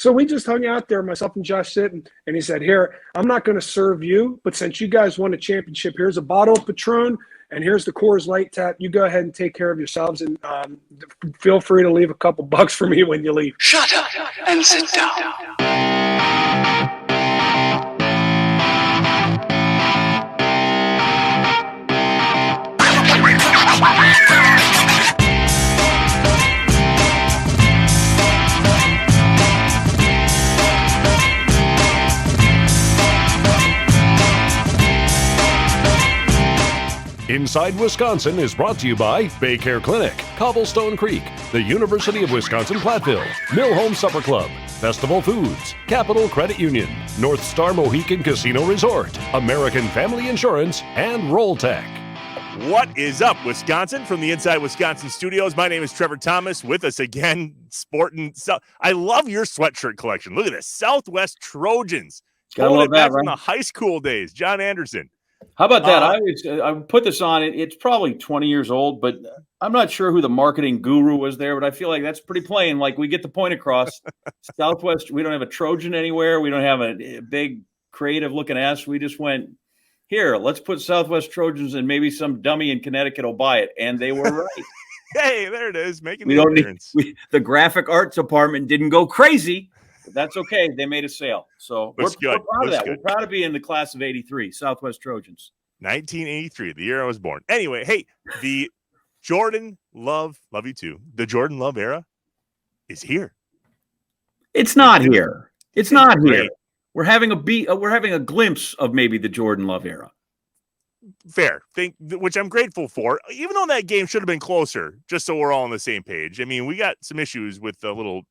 So we just hung out there, myself and Josh sitting, and he said, here, I'm not going to serve you, but since you guys won a championship, here's a bottle of Patron, and here's the Coors Light tap. You go ahead and take care of yourselves, and feel free to leave a couple bucks for me when you leave. Shut up and sit down. Inside Wisconsin is brought to you by Baycare Clinic, Cobblestone Creek, the University of Wisconsin-Platteville, Mill Home Supper Club, Festival Foods, Capital Credit Union, North Star Mohican Casino Resort, American Family Insurance, and Roll Tech. What is up, Wisconsin? From the Inside Wisconsin studios, my name is Trevor Thomas. With us again, sporting. I love your sweatshirt collection. Look at this, Southwest Trojans. Pulling it back from the high school days. John Anderson. How about that? I put this on. It's probably 20 years old, but I'm not sure who the marketing guru was there, but I feel like that's pretty plain. Like, we get the point across. Southwest, we don't have a Trojan anywhere. We don't have a big creative looking ass. We just went, here, let's put Southwest Trojans and maybe some dummy in Connecticut will buy it. And they were right. Hey, there it is. Making the appearance. The graphic arts department didn't go crazy. But that's okay. They made a sale. So we're proud of that. We're proud to be in the class of 83, Southwest Trojans. 1983, the year I was born. Anyway, hey, the Jordan Love you too. The Jordan Love era is here. It's not here. It's not here. We're having a glimpse of maybe the Jordan Love era. Fair thing, which I'm grateful for, even though that game should have been closer, just so we're all on the same page. I mean, we got some issues with the little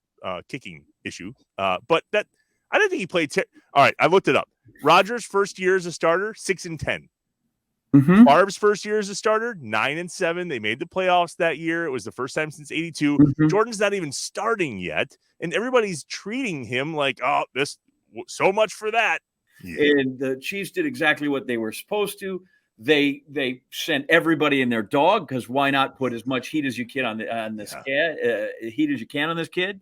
kicking issue, but that I didn't think he played. All right, I looked it up. Rodgers' first year as a starter, 6-10. Mm-hmm. Favre's first year as a starter, 9-7. They made the playoffs that year. It was the first time since '82. Mm-hmm. Jordan's not even starting yet, and everybody's treating him like, oh, this so much for that. Yeah. And the Chiefs did exactly what they were supposed to. They sent everybody in their dog, because why not put as much heat as you can on this kid? Heat as you can on this kid.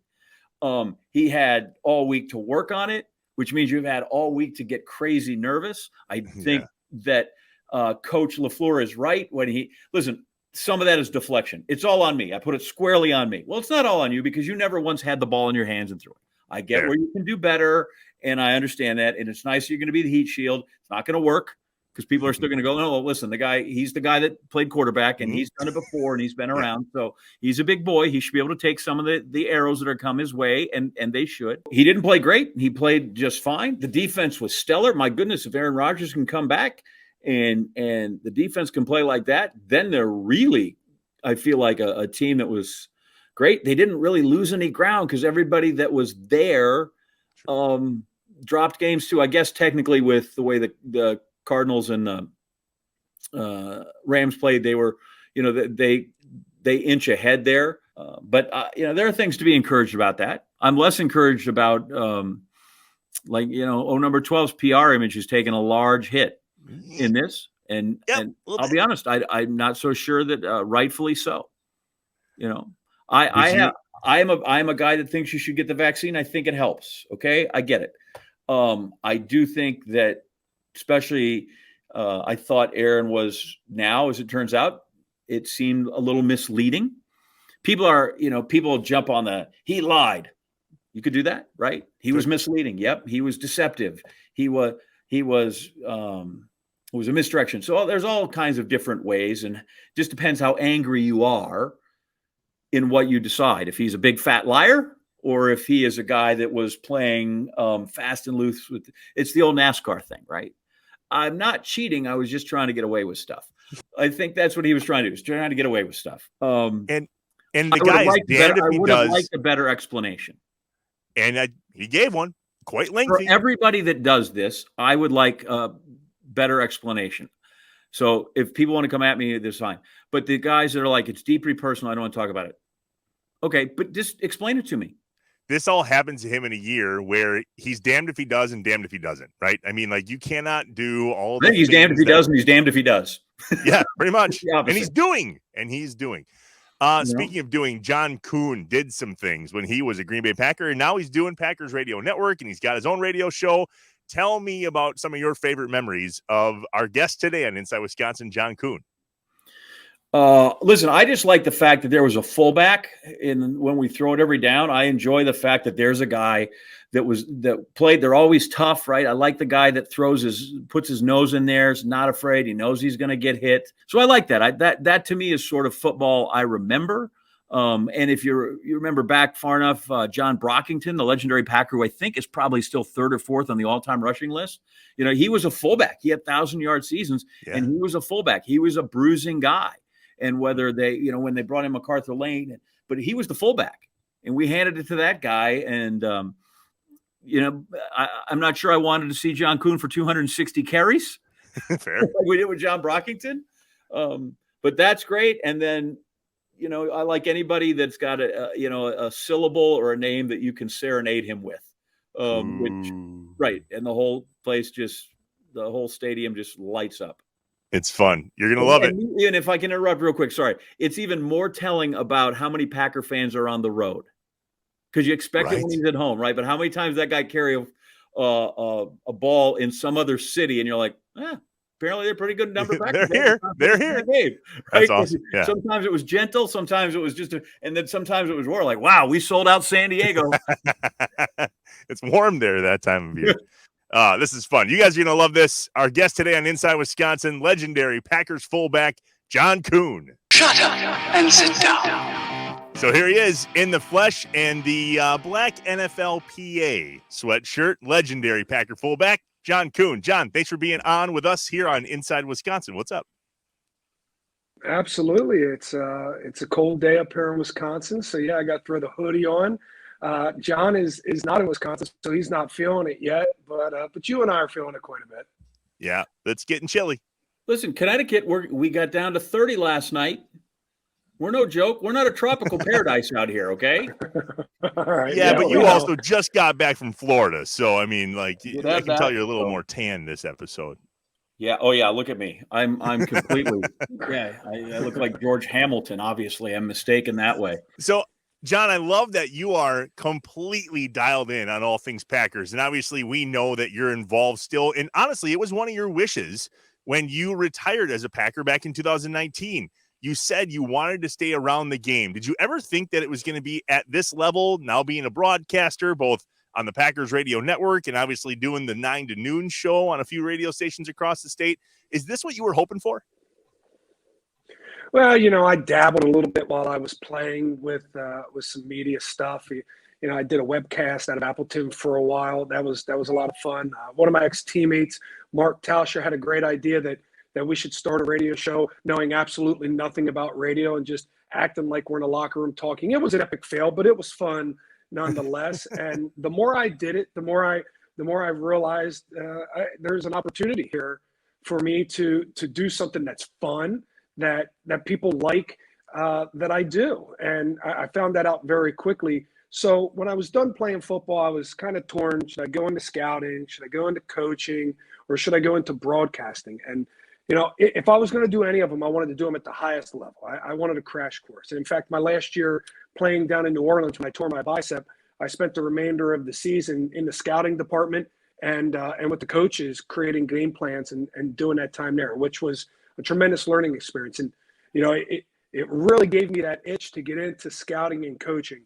He had all week to work on it, which means you've had all week to get crazy nervous. I think that Coach LaFleur is right when listen, some of that is deflection. It's all on me. I put it squarely on me. Well, it's not all on you, because you never once had the ball in your hands and threw it. I get where you can do better, and I understand that. And it's nice you're going to be the heat shield. It's not going to work, because people are still going to go, no, listen, he's the guy that played quarterback, and he's done it before, and he's been around. So he's a big boy. He should be able to take some of the arrows that are come his way, and they should. He didn't play great. He played just fine. The defense was stellar. My goodness, if Aaron Rodgers can come back and the defense can play like that, then they're really, I feel like, a team that was great. They didn't really lose any ground, because everybody that was there dropped games too. I guess technically, with the way the Cardinals and Rams played, they were, they inch ahead there. But there are things to be encouraged about that. I'm less encouraged about number 12's PR image has taken a large hit in this. And I'll be honest, I'm not so sure that rightfully so. I am a guy that thinks you should get the vaccine. I think it helps. Okay, I get it. I do think that, especially, I thought Aaron was, now, as it turns out, it seemed a little misleading. People jump on he lied. You could do that, right? He was misleading. Yep. He was deceptive. It was a misdirection. So there's all kinds of different ways, and just depends how angry you are in what you decide. If he's a big fat liar, or if he is a guy that was playing fast and loose it's the old NASCAR thing, right? I'm not cheating. I was just trying to get away with stuff. I think that's what he was trying to do. He was trying to get away with stuff. And the guy is damned if he does. I would have liked a better explanation. And he gave one, quite lengthy. For everybody that does this, I would like a better explanation. So if people want to come at me, that's fine. But the guys that are like, it's deeply personal, I don't want to talk about it. Okay, but just explain it to me. This all happens to him in a year where he's damned if he does and damned if he doesn't, right? I mean, like, you cannot do all. I think he's damned if he does, and he's damned if he does. Yeah, pretty much. And he's doing. Speaking of doing, John Kuhn did some things when he was a Green Bay Packer, and now he's doing Packers Radio Network, and he's got his own radio show. Tell me about some of your favorite memories of our guest today on Inside Wisconsin, John Kuhn. Listen, I just like the fact that there was a fullback when we throw it every down. I enjoy the fact that there's a guy that played. They're always tough, right? I like the guy that puts his nose in there, is not afraid. He knows he's going to get hit. So I like that. That to me is sort of football I remember. And if you remember back far enough, John Brockington, the legendary Packer, who I think is probably still third or fourth on the all-time rushing list. He was a fullback. He had 1,000-yard seasons, and he was a fullback. He was a bruising guy. And whether when they brought in MacArthur Lane, but he was the fullback, and we handed it to that guy. And I'm not sure I wanted to see John Kuhn for 260 carries, Fair. like we did with John Brockington. But that's great. And then, I like anybody that's got a syllable or a name that you can serenade him with, right. And the whole place the whole stadium just lights up. It's fun. You're going to love it. And if I can interrupt real quick, sorry. It's even more telling about how many Packer fans are on the road, because you expect it when he's at home, right? But how many times that guy carry a ball in some other city, and you're like, apparently they're pretty good number. They're here. They're here. Game, right? That's awesome. Yeah. Sometimes it was gentle. Sometimes it was and then sometimes it was more like, wow, we sold out San Diego. It's warm there that time of year. This is fun. You guys are going to love this. Our guest today on Inside Wisconsin, legendary Packers fullback, John Kuhn. Shut up and sit down. So here he is in the flesh and the black NFLPA sweatshirt, legendary Packer fullback, John Kuhn. John, thanks for being on with us here on Inside Wisconsin. What's up? Absolutely. It's a cold day up here in Wisconsin. So, I got to throw the hoodie on. John is not in Wisconsin, so he's not feeling it yet. But you and I are feeling it quite a bit. Yeah, it's getting chilly. Listen, Connecticut, we got down to 30 last night. We're no joke. We're not a tropical paradise out here, okay? All right. Yeah, but you also just got back from Florida, so I mean, I can tell you're a little more tan this episode. Yeah. Oh, yeah. Look at me. I'm completely. I look like George Hamilton. Obviously, I'm mistaken that way. So, John, I love that you are completely dialed in on all things Packers. And obviously we know that you're involved still. And honestly, it was one of your wishes when you retired as a Packer back in 2019. You said you wanted to stay around the game. Did you ever think that it was going to be at this level, now being a broadcaster, both on the Packers Radio Network and obviously doing the 9 to noon show on a few radio stations across the state? Is this what you were hoping for? Well, I dabbled a little bit while I was playing with some media stuff. I did a webcast out of Appleton for a while. That was a lot of fun. One of my ex-teammates, Mark Tauscher, had a great idea that we should start a radio show, knowing absolutely nothing about radio and just acting like we're in a locker room talking. It was an epic fail, but it was fun nonetheless. And the more I did it, the more I realized there's an opportunity here for me to do something that's fun, that people like, that I do. And I found that out very quickly. So when I was done playing football, I was kind of torn. Should I go into scouting? Should I go into coaching? Or should I go into broadcasting? And, if I was going to do any of them, I wanted to do them at the highest level. I wanted a crash course. And in fact, my last year playing down in New Orleans when I tore my bicep, I spent the remainder of the season in the scouting department and with the coaches creating game plans and doing that time there, which was a tremendous learning experience. And, it really gave me that itch to get into scouting and coaching.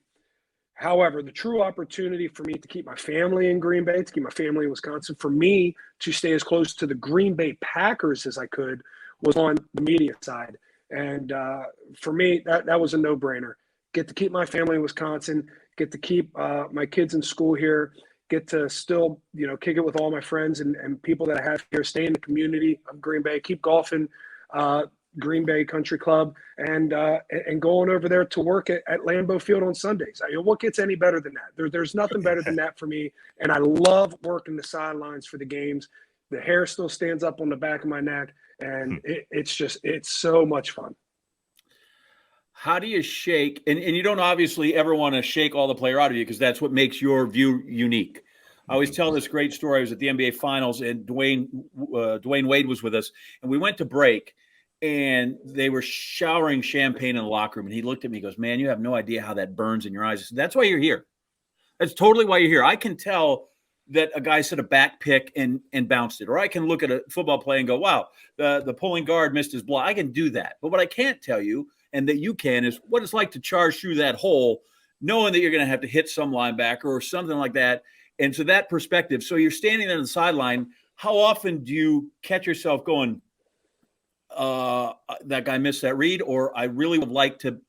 However, the true opportunity for me to keep my family in Green Bay, to keep my family in Wisconsin, for me to stay as close to the Green Bay Packers as I could was on the media side. And for me, that was a no-brainer. Get to keep my family in Wisconsin, get to keep my kids in school here, get to still, kick it with all my friends and people that I have here, stay in the community of Green Bay, keep golfing, Green Bay Country Club, and going over there to work at Lambeau Field on Sundays. What gets any better than that? There's nothing better than that for me, and I love working the sidelines for the games. The hair still stands up on the back of my neck, and it's so much fun. How do you shake, and you don't obviously ever want to shake all the player out of you because that's what makes your view unique. I always tell this great story. I was at the NBA Finals, and Dwayne Wade was with us, and we went to break. and they were showering champagne in the locker room. And he looked at me and goes, man, you have no idea how that burns in your eyes. I said, that's why you're here. That's totally why you're here. I can tell that a guy set a back pick and bounced it. Or I can look at a football play and go, wow, the pulling guard missed his block. I can do that. But what I can't tell you, and that you can, is what it's like to charge through that hole, knowing that you're going to have to hit some linebacker or something like that. And so that perspective, so you're standing there on the sideline, how often do you catch yourself going, that guy missed that read, or I really would like to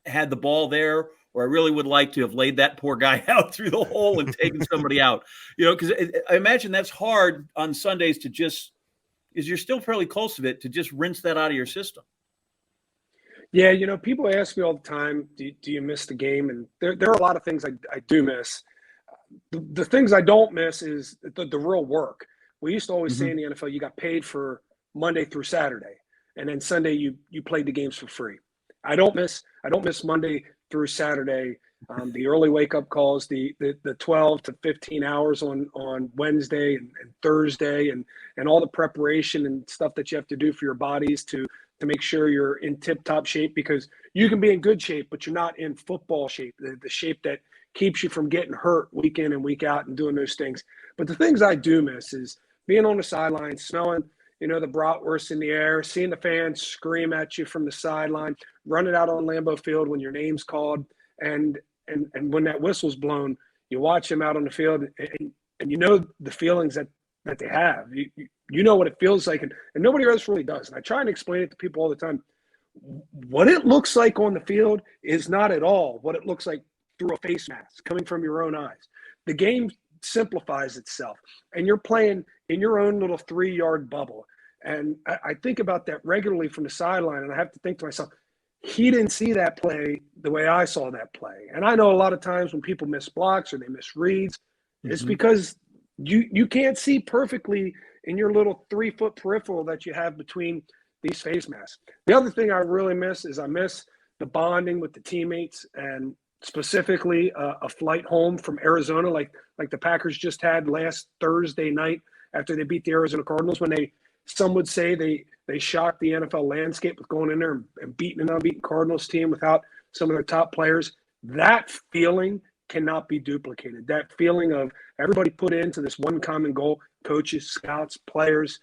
had the ball there, or I really would like to have laid that poor guy out through the hole and taken somebody out, because I imagine that's hard on Sundays to just, is you're still fairly close to it, to just rinse that out of your system. Yeah, people ask me all the time, do you miss the game? And there are a lot of things I do miss. The things I don't miss is the real work. We used to always say in the NFL, you got paid for Monday through Saturday, and then Sunday you played the games for free. I don't miss Monday through Saturday, the early wake up calls, the 12 to 15 hours on Wednesday and Thursday, and all the preparation and stuff that you have to do for your bodies to make sure you're in tip top shape, because you can be in good shape, but you're not in football shape, the shape that keeps you from getting hurt week in and week out and doing those things. But the things I do miss is being on the sideline, smelling the bratwurst in the air, seeing the fans scream at you from the sideline, running out on Lambeau Field when your name's called, and when that whistle's blown, you watch them out on the field, and the feelings that they have. You know what it feels like, and nobody else really does. And I try and explain it to people all the time. What it looks like on the field is not at all what it looks like through a face mask coming from your own eyes. The game simplifies itself, and you're playing in your own little 3-yard bubble. And I think about that regularly from the sideline, and I have to think to myself, he didn't see that play the way I saw that play. And I know a lot of times when people miss blocks or they miss reads, it's because you can't see perfectly in your little 3-foot peripheral that you have between these face masks. The other thing I really miss is I miss the bonding with the teammates, and specifically a flight home from Arizona, like the Packers just had last Thursday night after they beat the Arizona Cardinals, when some would say they shocked the NFL landscape with going in there and beating an unbeaten Cardinals team without some of their top players. That feeling cannot be duplicated. That feeling of everybody put into this one common goal, coaches, scouts, players,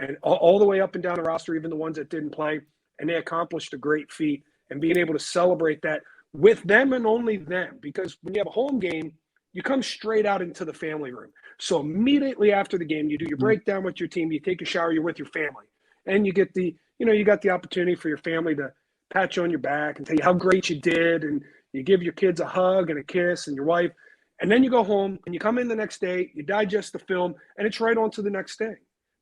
and all the way up and down the roster, even the ones that didn't play, and they accomplished a great feat. And being able to celebrate that with them and only them, because when you have a home game, you come straight out into the family room. So immediately after the game, you do your breakdown with your team, you take a shower, you're with your family, and you get you got the opportunity for your family to pat you on your back and tell you how great you did, and you give your kids a hug and a kiss, and your wife, and then you go home and you come in the next day, you digest the film, and it's right on to the next day.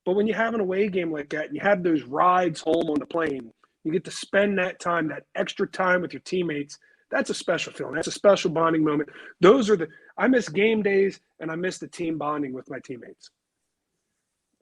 But when you have an away game like that, and you have those rides home on the plane, you get to spend that time, that extra time with your teammates. That's a special feeling. That's a special bonding moment. I miss game days, and I miss the team bonding with my teammates.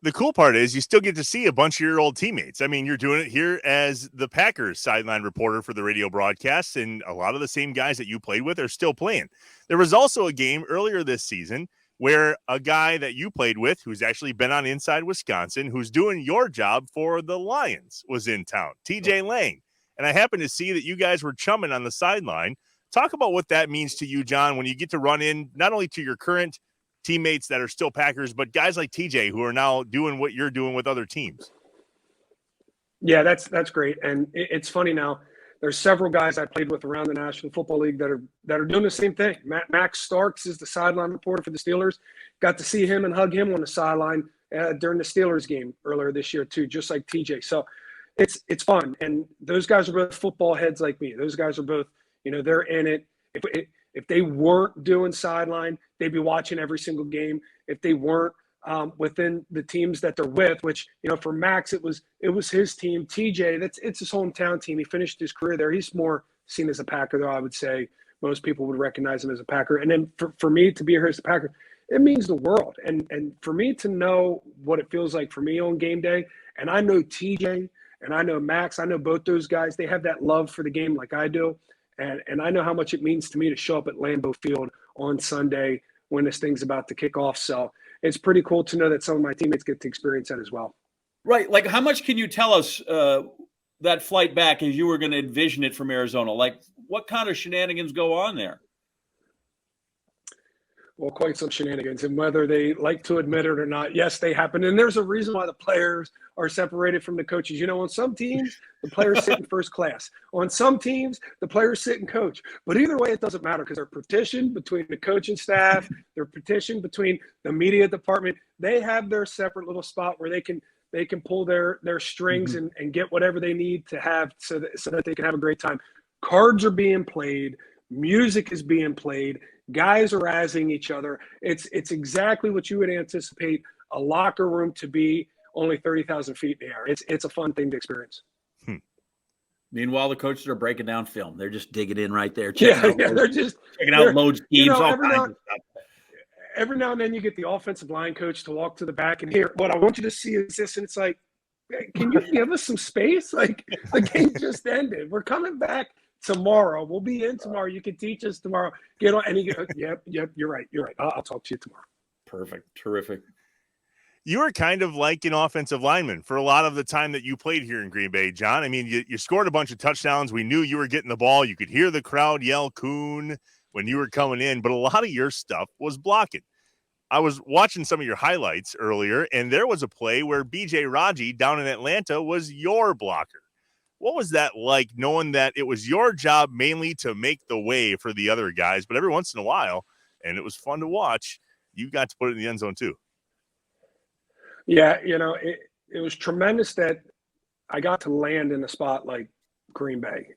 The cool part is you still get to see a bunch of your old teammates. I mean, you're doing it here as the Packers sideline reporter for the radio broadcasts, and a lot of the same guys that you played with are still playing. There was also a game earlier this season where a guy that you played with, who's actually been on Inside Wisconsin, who's doing your job for the Lions, was in town, TJ Lang. And I happened to see that you guys were chumming on the sideline. Talk about what that means to you, John, when you get to run in not only to your current teammates that are still Packers, but guys like TJ who are now doing what you're doing with other teams. Yeah, that's great. And it's funny now. There's several guys I played with around the National Football League that are doing the same thing. Max Starks is the sideline reporter for the Steelers. Got to see him and hug him on the sideline during the Steelers game earlier this year too, just like TJ. So it's fun. And those guys are both football heads like me. Those guys are both, they're in it. If they weren't doing sideline, they'd be watching every single game. If they weren't within the teams that they're with, which, for Max, it was his team. TJ, it's his hometown team. He finished his career there. He's more seen as a Packer, though, I would say. Most people would recognize him as a Packer. And then for me to be here as a Packer, it means the world. And for me to know what it feels like for me on game day, and I know TJ and I know Max, I know both those guys, they have that love for the game like I do. And I know how much it means to me to show up at Lambeau Field on Sunday when this thing's about to kick off. So it's pretty cool to know that some of my teammates get to experience that as well. Right. Like, how much can you tell us that flight back as you were going to envision it from Arizona? Like, what kind of shenanigans go on there? Well, quite some shenanigans, and whether they like to admit it or not, yes, they happen. And there's a reason why the players are separated from the coaches. You know, on some teams, the players sit in first class. On some teams, the players sit in coach. But either way, it doesn't matter because they're partitioned between the coaching staff, they're partitioned between the media department. They have their separate little spot where they can pull their strings and get whatever they need to have so that they can have a great time. Cards are being played, music is being played. Guys are razzing each other. It's exactly what you would anticipate a locker room to be, only 30,000 feet in the air. It's a fun thing to experience. Meanwhile, the coaches are breaking down film. They're just digging in right there. They're just checking out load schemes, all kinds of stuff. Every now and then you get the offensive line coach to walk to the back and here, what I want you to see is this. And it's like, can you give us some space? Like, the game just ended. We're coming back tomorrow. We'll be in tomorrow. You can teach us tomorrow. Get on. And you go, yep, you're right. I'll talk to you tomorrow. Perfect. Terrific. You were kind of like an offensive lineman for a lot of the time that you played here in Green Bay, John. I mean, you scored a bunch of touchdowns. We knew you were getting the ball. You could hear the crowd yell Kuhn when you were coming in, but a lot of your stuff was blocking. I was watching some of your highlights earlier, and there was a play where B.J. Raji down in Atlanta was your blocker. What was that like, knowing that it was your job mainly to make the way for the other guys, but every once in a while, and it was fun to watch, you got to put it in the end zone too? Yeah, it was tremendous that I got to land in a spot like Green Bay.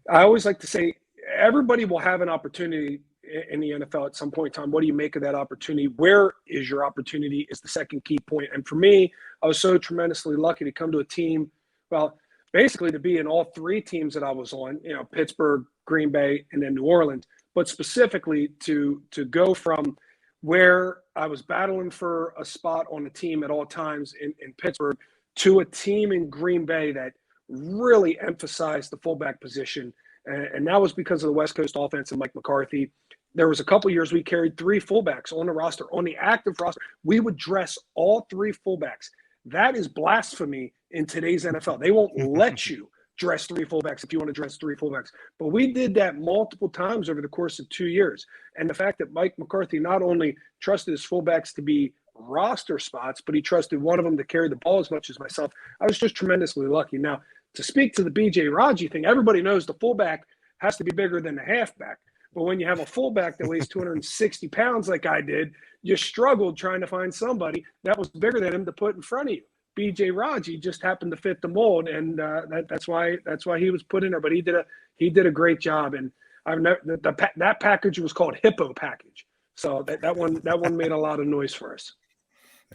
I always like to say everybody will have an opportunity in the NFL at some point in time. What do you make of that opportunity? Where is your opportunity is the second key point. And for me, I was so tremendously lucky to come to a team, well, basically to be in all three teams that I was on, Pittsburgh, Green Bay, and then New Orleans, but specifically to go from where I was battling for a spot on the team at all times in Pittsburgh to a team in Green Bay that really emphasized the fullback position. And that was because of the West Coast offense and Mike McCarthy. There was a couple years we carried three fullbacks on the roster, on the active roster. We would dress all three fullbacks. That is blasphemy in today's NFL. They won't let you dress three fullbacks if you want to dress three fullbacks. But we did that multiple times over the course of 2 years. And the fact that Mike McCarthy not only trusted his fullbacks to be roster spots, but he trusted one of them to carry the ball as much as myself, I was just tremendously lucky. Now, to speak to the B.J. Raji thing, everybody knows the fullback has to be bigger than the halfback. But when you have a fullback that weighs 260 pounds like I did, you struggled trying to find somebody that was bigger than him to put in front of you. B.J. Raji just happened to fit the mold, and that's why he was put in there. But he did a great job, and that package was called Hippo package. So that one made a lot of noise for us.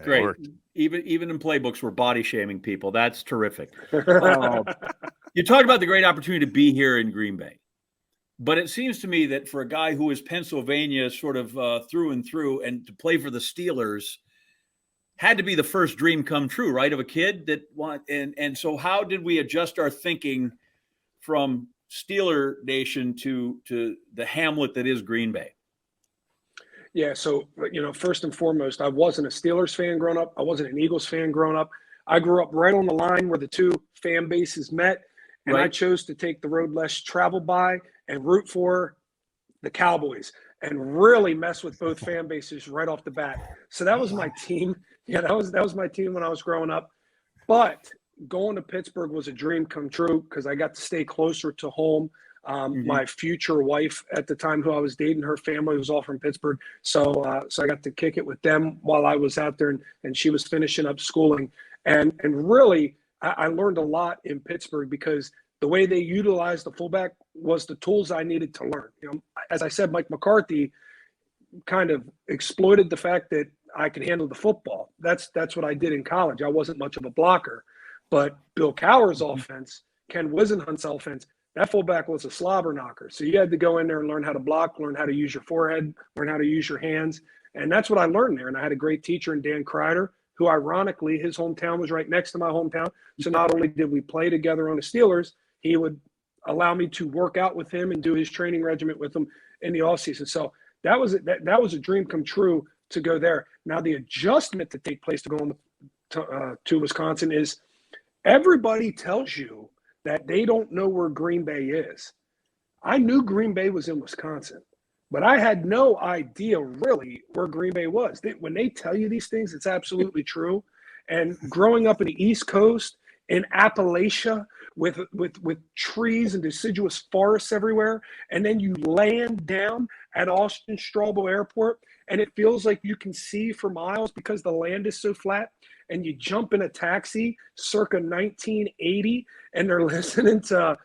Great. Even in playbooks, we're body shaming people. That's terrific. You talked about the great opportunity to be here in Green Bay, but it seems to me that for a guy who is Pennsylvania sort of through and through, and to play for the Steelers had to be the first dream come true, right? Of a kid that wanted, and so how did we adjust our thinking from Steeler Nation to the hamlet that is Green Bay? Yeah, so, first and foremost, I wasn't a Steelers fan growing up. I wasn't an Eagles fan growing up. I grew up right on the line where the two fan bases met, and right. I chose to take the road less traveled by and root for the Cowboys and really mess with both fan bases right off the bat. So that was my team. Yeah, that was my team when I was growing up. But going to Pittsburgh was a dream come true because I got to stay closer to home. My future wife at the time, who I was dating, her family was all from Pittsburgh. So I got to kick it with them while I was out there, and she was finishing up schooling. And really, I learned a lot in Pittsburgh because the way they utilized the fullback was the tools I needed to learn. As I said, Mike McCarthy kind of exploited the fact that I could handle the football. That's what I did in college. I wasn't much of a blocker. But Bill Cowher's offense, Ken Wisenhunt's offense, that fullback was a slobber knocker. So you had to go in there and learn how to block, learn how to use your forehead, learn how to use your hands. And that's what I learned there. And I had a great teacher in Dan Kreider, who ironically, his hometown was right next to my hometown. So not only did we play together on the Steelers, he would allow me to work out with him and do his training regimen with him in the offseason. So that was a dream come true to go there. Now the adjustment to take place to go to Wisconsin is Everybody tells you that they don't know where Green Bay is. I knew Green Bay was in Wisconsin, but I had no idea really where Green Bay was. When they tell you these things, it's absolutely true. And growing up in the East Coast, in Appalachia, with trees and deciduous forests everywhere, and then you land down at Austin Straubel Airport, and it feels like you can see for miles because the land is so flat, and you jump in a taxi circa 1980, and they're listening to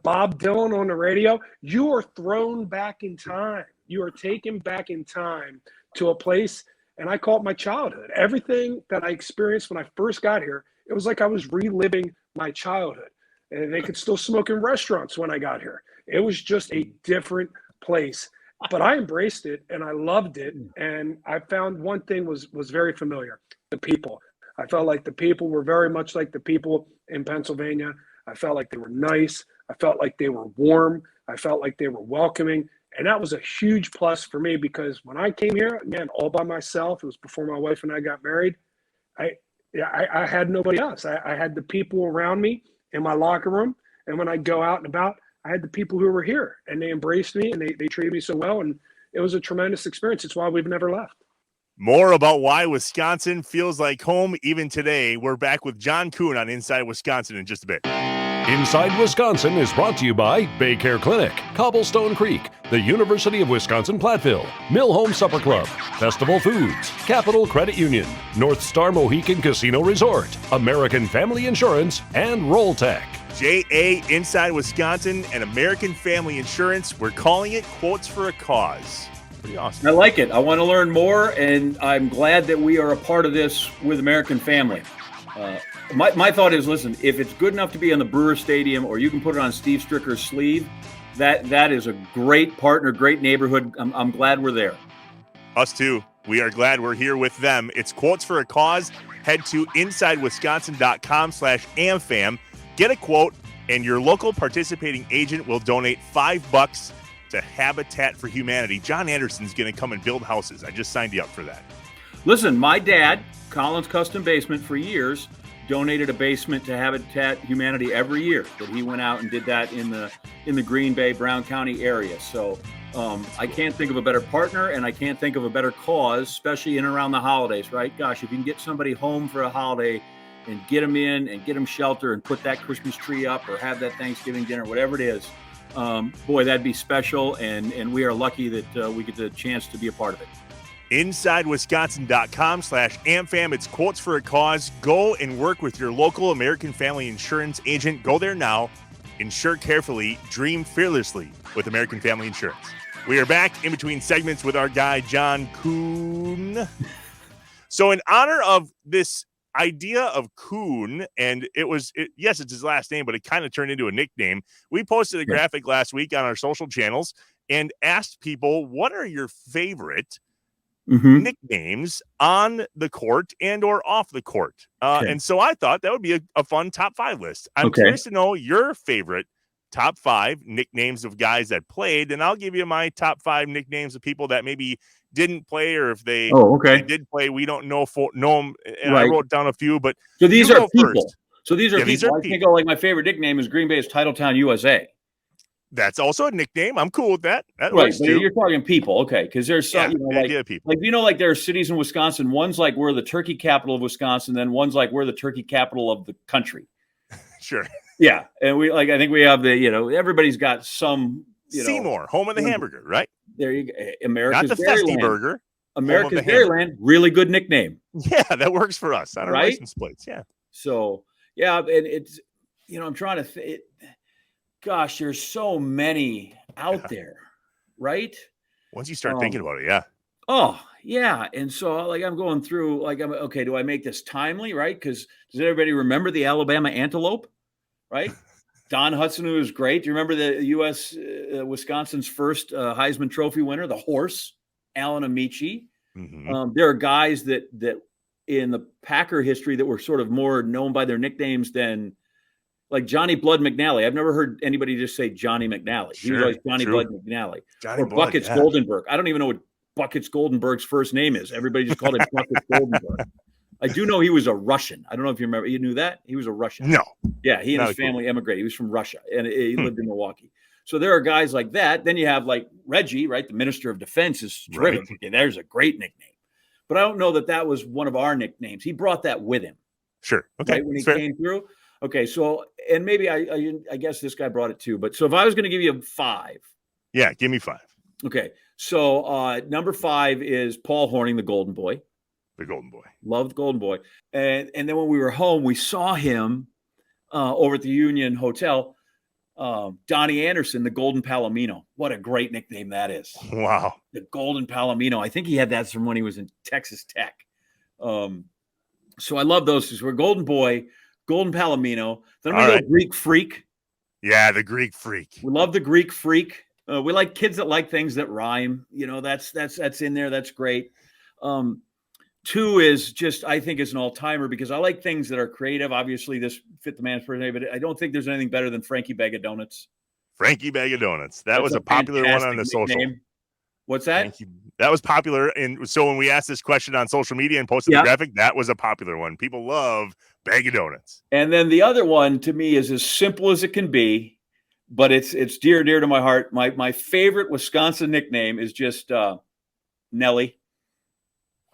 Bob Dylan on the radio. You are thrown back in time. You are taken back in time to a place, and I call it my childhood. Everything that I experienced when I first got here, it was like I was reliving my childhood. And they could still smoke in restaurants when I got here. It was just a different place. But I embraced it and I loved it. And I found one thing was very familiar: the people. I felt like the people were very much like the people in Pennsylvania. I felt like they were nice. I felt like they were warm. I felt like they were welcoming. And that was a huge plus for me, because when I came here, again, all by myself, it was before my wife and I got married, I had nobody else. I had the people around me in my locker room. And when I go out and about, I had the people who were here, and they embraced me and they treated me so well. And it was a tremendous experience. It's why we've never left. More about why Wisconsin feels like home even today. We're back with John Kuhn on Inside Wisconsin in just a bit. Inside Wisconsin is brought to you by Baycare Clinic, Cobblestone Creek, the University of Wisconsin-Platteville, Mill Home Supper Club, Festival Foods, Capital Credit Union, North Star Mohican Casino Resort, American Family Insurance, and Rolltech. JA Inside Wisconsin and American Family Insurance. We're calling it Quotes for a Cause. Pretty awesome. I like it. I want to learn more, and I'm glad that we are a part of this with American Family. My thought is, listen, if it's good enough to be on the Brewer Stadium, or you can put it on Steve Stricker's sleeve, that is a great partner, great neighborhood. I'm glad we're there. Us too. We are glad we're here with them. It's Quotes for a Cause. Head to insidewisconsin.com/AmFam. Get a quote, and your local participating agent will donate $5 to Habitat for Humanity. John Anderson's going to come and build houses. I just signed you up for that. Listen, my dad, Collins Custom Basement, for years, donated a basement to Habitat Humanity every year. That he went out and did that in the Green Bay, Brown County area. So I can't think of a better partner, and I can't think of a better cause, especially in and around the holidays, right? Gosh, if you can get somebody home for a holiday and get them in and get them shelter and put that Christmas tree up or have that Thanksgiving dinner, whatever it is, boy, that'd be special. And we are lucky that we get the chance to be a part of it. InsideWisconsin.com/AmFam. It's Quotes for a Cause. Go and work with your local American Family Insurance agent. Go there now. Insure carefully. Dream fearlessly with American Family Insurance. We are back in between segments with our guy, John Kuhn. So in honor of this idea of Kuhn, and yes, it's his last name, but it kind of turned into a nickname. We posted a graphic last week on our social channels and asked people, what are your favorite nicknames on the court and or off the court? And so I thought that would be a fun top 5 list. I'm curious to know your favorite top 5 nicknames of guys that played, and I'll give you my top 5 nicknames of people that maybe didn't play, or if they, they did play, we don't know them. And I wrote down a few, but so these are people. First. So these are people. I think like my favorite nickname is Green Bay's Titletown USA. That's also a nickname. I'm cool with that. That right, works but too. You're talking people, okay? Because there's some, people. Like there are cities in Wisconsin. One's like we're the turkey capital of Wisconsin, then one's like we're the turkey capital of the country. Sure. Yeah, and I think we have everybody's got some. Seymour, home of the hamburger, right? There you go. America's not the Festy Burger. America's Dairyland, really good nickname. Yeah, that works for us on our license plates. Yeah. So yeah, and it's I'm trying to. Gosh, there's so many out there, right? Once you start thinking about it, yeah. Oh, yeah. And so I'm going through do I make this timely, right? Because does everybody remember the Alabama antelope, right? Don Hudson, who was great. Do you remember the Wisconsin's first Heisman Trophy winner, the horse, Alan Amici? There are guys that in the Packer history that were sort of more known by their nicknames than like Johnny Blood McNally. I've never heard anybody just say Johnny McNally. He was always Johnny Blood McNally. Buckets Goldenberg. I don't even know what Buckets Goldenberg's first name is. Everybody just called him Buckets Goldenberg. I do know he was a Russian. I don't know if you remember. You knew that? He was a Russian. No. Yeah, he and Not his a clue. family emigrated. He was from Russia, and he lived in Milwaukee. So there are guys like that. Then you have like Reggie, right? The Minister of Defense is terrific. Right. And there's a great nickname. But I don't know that that was one of our nicknames. He brought that with him. Sure. Okay. Right, when he Fair. came through. Okay, so and maybe I guess this guy brought it too. But so if I was going to give you a 5. Yeah, give me 5. Okay, so number 5 is Paul Horning, the Golden Boy. The Golden Boy. Loved Golden Boy. And then when we were home, we saw him over at the Union Hotel. Donnie Anderson, the Golden Palomino. What a great nickname that is. Wow. The Golden Palomino. I think he had that from when he was in Texas Tech. So I love those two. So we're Golden Boy, Golden Palomino. Then I'm going to go Greek Freak. Yeah, the Greek Freak. We love the Greek Freak. We like kids that like things that rhyme. You know, that's in there. That's great. 2 is just, I think, is an all-timer because I like things that are creative. Obviously, this fit the man's personality, but I don't think there's anything better than Frankie Bag of Donuts. Frankie Bag of Donuts. That was a popular one on the social. What's that? That was popular. And so when we asked this question on social media and posted the graphic, that was a popular one. People love Bag of Donuts. And then the other one to me is as simple as it can be, but it's dear to my heart. My favorite Wisconsin nickname is just Nelly.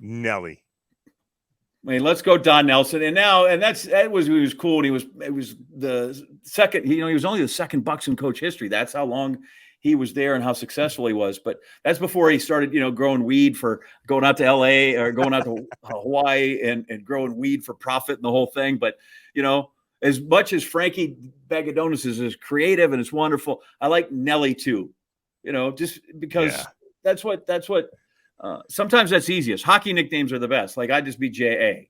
Nelly. I mean, let's go Don Nelson. And he was cool. And it was the second, he was only the second Bucks in coach history. That's how long he was there and how successful he was. But that's before he started, growing weed for going out to LA or going out to Hawaii and growing weed for profit and the whole thing. But, as much as Frankie Bag of Donuts is creative and it's wonderful, I like Nelly too, just because that's what sometimes that's easiest. Hockey nicknames are the best. Like I'd just be J.A.,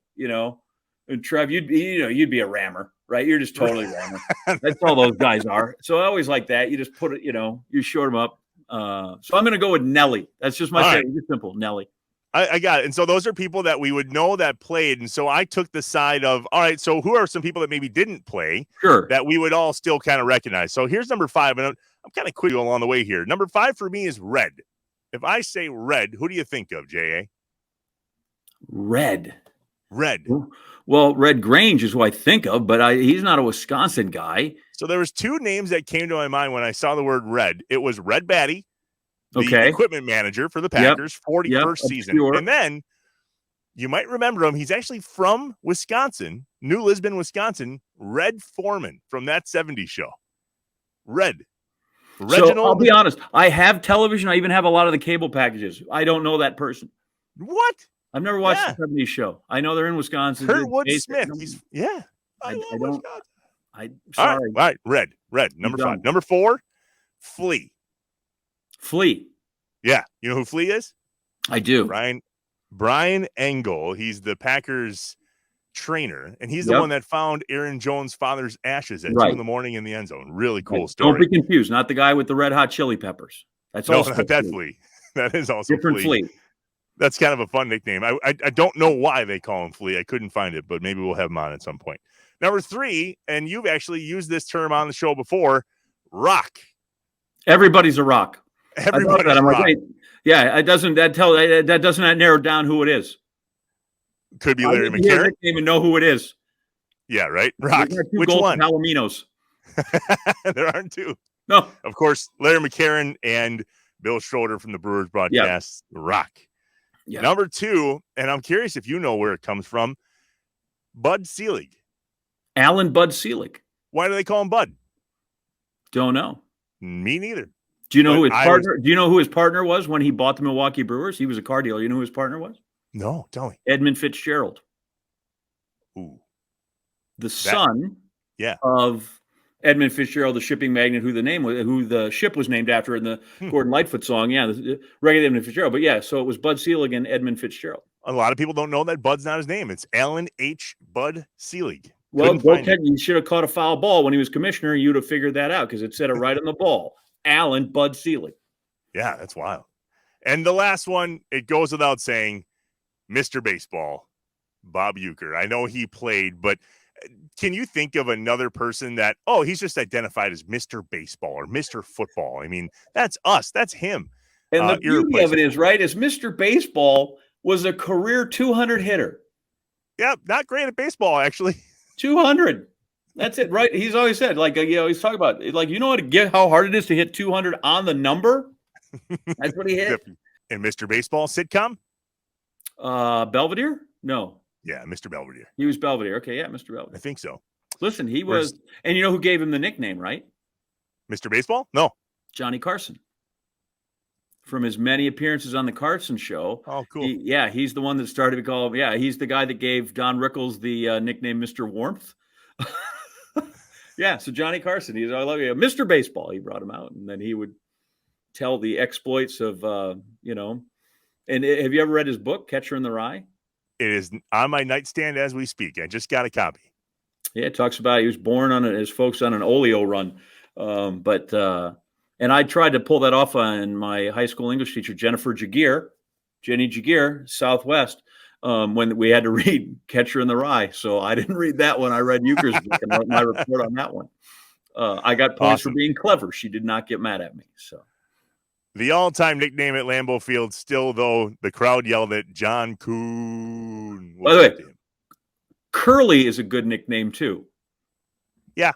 and Trev, you'd be a rammer, right? You're just totally rammer. That's all those guys are. So I always like that. You just put it, you short them up. So I'm going to go with Nelly. That's just my favorite. It's simple, Nelly. I got it. And so those are people that we would know that played. And so I took the side of, all right, so who are some people that maybe didn't play that we would all still kind of recognize? So here's number 5. And I'm kind of quick along the way here. Number 5 for me is Red. If I say Red, who do you think of, J.A.? Red. Well, Red Grange is who I think of, but he's not a Wisconsin guy. So there was 2 names that came to my mind when I saw the word Red. It was Red Batty, the equipment manager for the Packers, 41st season. And then you might remember him. He's actually from Wisconsin, New Lisbon, Wisconsin. Red Foreman from that 70s show. Red. Reginald. So I'll be honest. I have television. I even have a lot of the cable packages. I don't know that person. What? I've never watched the 70s show. I know they're in Wisconsin. Kurtwood Smith. I don't. Sorry. All right. Red. Number 5. Number 4, Flea. Yeah. You know who Flea is? I do. Brian Engel. He's the Packers trainer, and he's the one that found Aaron Jones' father's ashes at 2 in the morning in the end zone. Really cool story. Don't be confused. Not the guy with the red hot chili peppers. That's also not that Flea. That is also different Flea. That's kind of a fun nickname. I don't know why they call him Flea. I couldn't find it, but maybe we'll have him on at some point. Number 3, and you've actually used this term on the show before, Rock. Everybody's a rock. Everybody's a rock. Like, it doesn't narrow down who it is. Could be Larry McCarron. I didn't even know who it is. Yeah, right. Rock. Which one? Palominos. There aren't 2. No. Of course, Larry McCarron and Bill Schroeder from the Brewers broadcast. Rock. Yeah. Number 2, and I'm curious if you know where it comes from, Bud Selig. Alan Bud Selig. Why do they call him Bud? Don't know. Me neither. Do you know who his partner? Do you know who his partner was when he bought the Milwaukee Brewers? He was a car dealer. You know who his partner was? No, tell me. Edmund Fitzgerald. Ooh. The son of Edmund Fitzgerald, the shipping magnate, who the ship was named after in the Gordon Lightfoot song. Yeah, the regular Edmund Fitzgerald. But so it was Bud Selig and Edmund Fitzgerald. A lot of people don't know that Bud's not his name. It's Alan H. Bud Selig. Well, you should have caught a foul ball when he was commissioner. You'd have figured that out because it said it right on the ball. Alan Bud Selig. Yeah, that's wild. And the last one, it goes without saying, Mr. Baseball, Bob Uecker. I know he played, but can you think of another person that, he's just identified as Mr. Baseball or Mr. Football? I mean, that's us. That's him. And the beauty of it is, right, is Mr. Baseball was a career 200 hitter. Yeah, not great at baseball, actually. 200. That's it, right? He's always said, like, he's talking about, like, you know what to get, how hard it is to hit 200 on the number. That's what he hit. And Mr. Baseball sitcom? Belvedere? No. Yeah, Mr. Belvedere. He was Belvedere. Okay, yeah, Mr. Belvedere. I think so. Listen, he was, and you know who gave him the nickname, right? Mr. Baseball? No. Johnny Carson. From his many appearances on the Carson Show. Oh, cool. He's the one that started to call him. Yeah, he's the guy that gave Don Rickles the nickname Mr. Warmth. Yeah, so Johnny Carson, I love you, Mr. Baseball. He brought him out, and then he would tell the exploits of, And have you ever read his book, Catcher in the Rye? It is on my nightstand as we speak. I just got a copy. Yeah, it talks about he was born on his folks on an oleo run, and I tried to pull that off on my high school English teacher, Jenny Jagier, Southwest, when we had to read Catcher in the Rye. So I didn't read that one. I read Euchre's book and wrote my report on that one. I got points for being clever. She did not get mad at me. So the all-time nickname at Lambeau Field, still though, the crowd yelled at John Kuhn. By the way, Curly is a good nickname too. Yeah,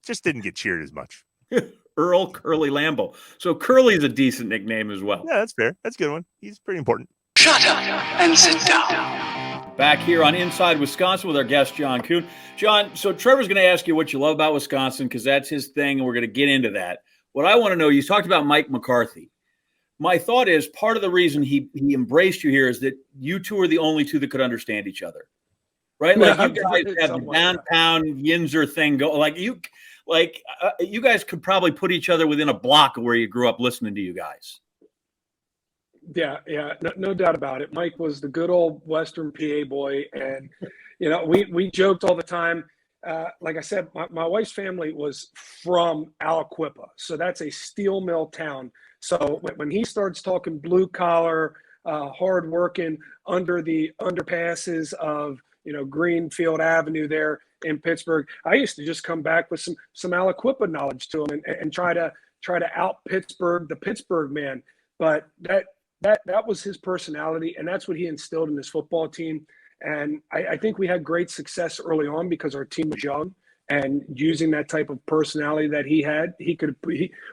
just didn't get cheered as much. Earl Curly Lambeau. So Curly is a decent nickname as well. Yeah, that's fair. That's a good one. He's pretty important. Shut up and sit down. Back here on Inside Wisconsin with our guest, John Kuhn. John, so Trevor's going to ask you what you love about Wisconsin because that's his thing, and we're going to get into that. What I want to know, you talked about Mike McCarthy. My thought is part of the reason he embraced you here is that you two are the only two that could understand each other, right? Like you guys have the downtown Yinzer thing go. You guys could probably put each other within a block of where you grew up listening to you guys. Yeah, no doubt about it. Mike was the good old Western PA boy, and we joked all the time. Like I said, my wife's family was from Aliquippa, so that's a steel mill town. So when he starts talking blue collar, hard working under the underpasses of Greenfield Avenue there in Pittsburgh, I used to just come back with some Aliquippa knowledge to him and try to out Pittsburgh the Pittsburgh man. But that was his personality, and that's what he instilled in his football team. And I think we had great success early on because our team was young, and using that type of personality that he had,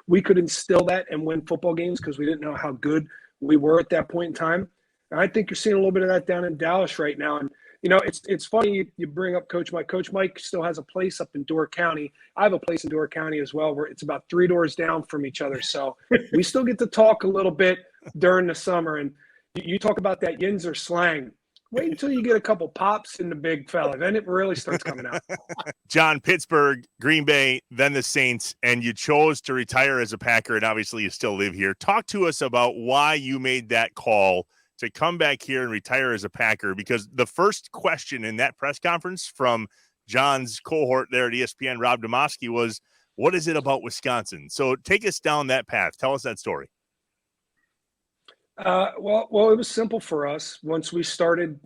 we could instill that and win football games because we didn't know how good we were at that point in time. And I think you're seeing a little bit of that down in Dallas right now. And it's funny you bring up Coach Mike. Coach Mike still has a place up in Door County. I have a place in Door County as well, where it's about 3 doors down from each other. So we still get to talk a little bit during the summer. And you talk about that Yinzer slang. Wait until you get a couple pops in the big fella. Then it really starts coming out. John, Pittsburgh, Green Bay, then the Saints, and you chose to retire as a Packer, and obviously you still live here. Talk to us about why you made that call to come back here and retire as a Packer, because the first question in that press conference from John's cohort there at ESPN, Rob Demoski, was, what is it about Wisconsin? So take us down that path. Tell us that story. Well, it was simple for us. Once we started,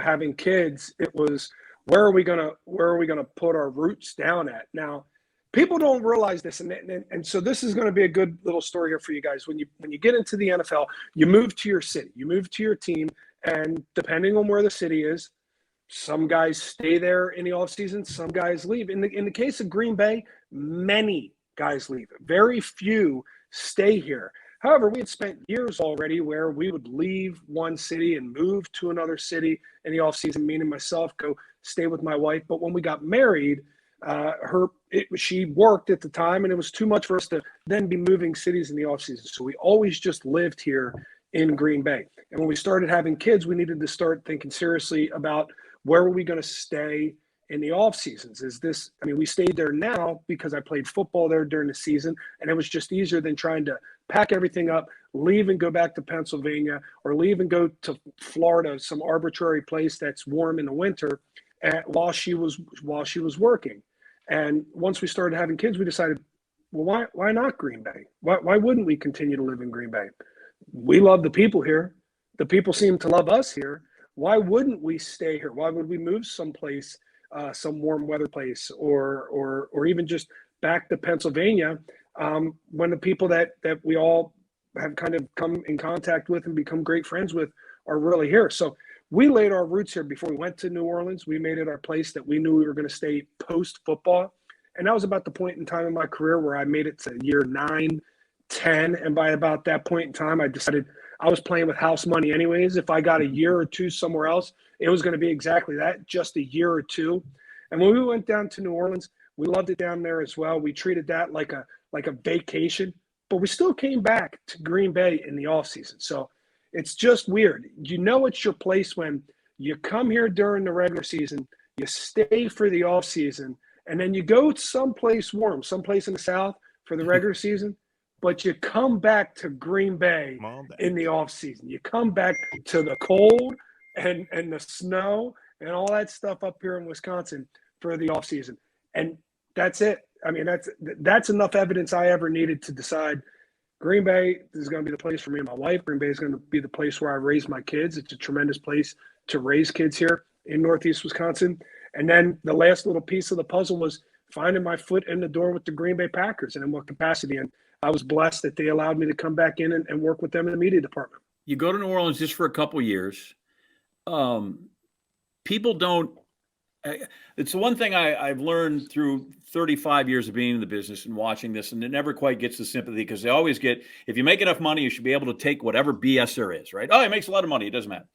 having kids, it was, where are we gonna put our roots down at? Now, people don't realize this, and so this is going to be a good little story here for you guys. When you get into the NFL, you move to your city, you move to your team, and depending on where the city is, some guys stay there in the offseason, some guys leave. In the case of Green Bay, many guys leave. Very few stay here. However, we had spent years already where we would leave one city and move to another city in the offseason, meaning myself, go stay with my wife. But when we got married, she worked at the time, and it was too much for us to then be moving cities in the offseason. So we always just lived here in Green Bay. And when we started having kids, we needed to start thinking seriously about where are we going to stay in the off seasons. We stayed there now because I played football there during the season, and it was just easier than trying to pack everything up, leave and go back to Pennsylvania, or leave and go to Florida, some arbitrary place that's warm in the winter, while she was working. And once we started having kids, we decided, well, why not Green Bay? Why wouldn't we continue to live in Green Bay? We love the people here. The people seem to love us here. Why wouldn't we stay here? Why would we move someplace, some warm weather place, or even just back to Pennsylvania, when the people that we all have kind of come in contact with and become great friends with are really here? So we laid our roots here before we went to New Orleans. We made it our place that we knew we were going to stay post-football. And that was about the point in time in my career where I made it to year 9, 10. And by about that point in time, I decided I was playing with house money anyways. If I got a year or two somewhere else, it was going to be exactly that, just a year or two. And when we went down to New Orleans, we loved it down there as well. We treated that like a vacation, but we still came back to Green Bay in the off season. So it's just weird. You know it's your place when you come here during the regular season, you stay for the off season, and then you go someplace warm, someplace in the South for the regular season, but you come back to Green Bay in the off season. You come back to the cold and the snow and all that stuff up here in Wisconsin for the off season. And that's it. I mean, that's enough evidence I ever needed to decide Green Bay is going to be the place for me and my wife. Green Bay is going to be the place where I raise my kids. It's a tremendous place to raise kids here in Northeast Wisconsin. And then the last little piece of the puzzle was finding my foot in the door with the Green Bay Packers and in what capacity. And I was blessed that they allowed me to come back in and work with them in the media department. You go to New Orleans just for a couple of years. People don't. It's the one thing I've learned through 35 years of being in the business and watching this, and it never quite gets the sympathy because they always get, if you make enough money, you should be able to take whatever BS there is, right? Oh, he makes a lot of money. It doesn't matter.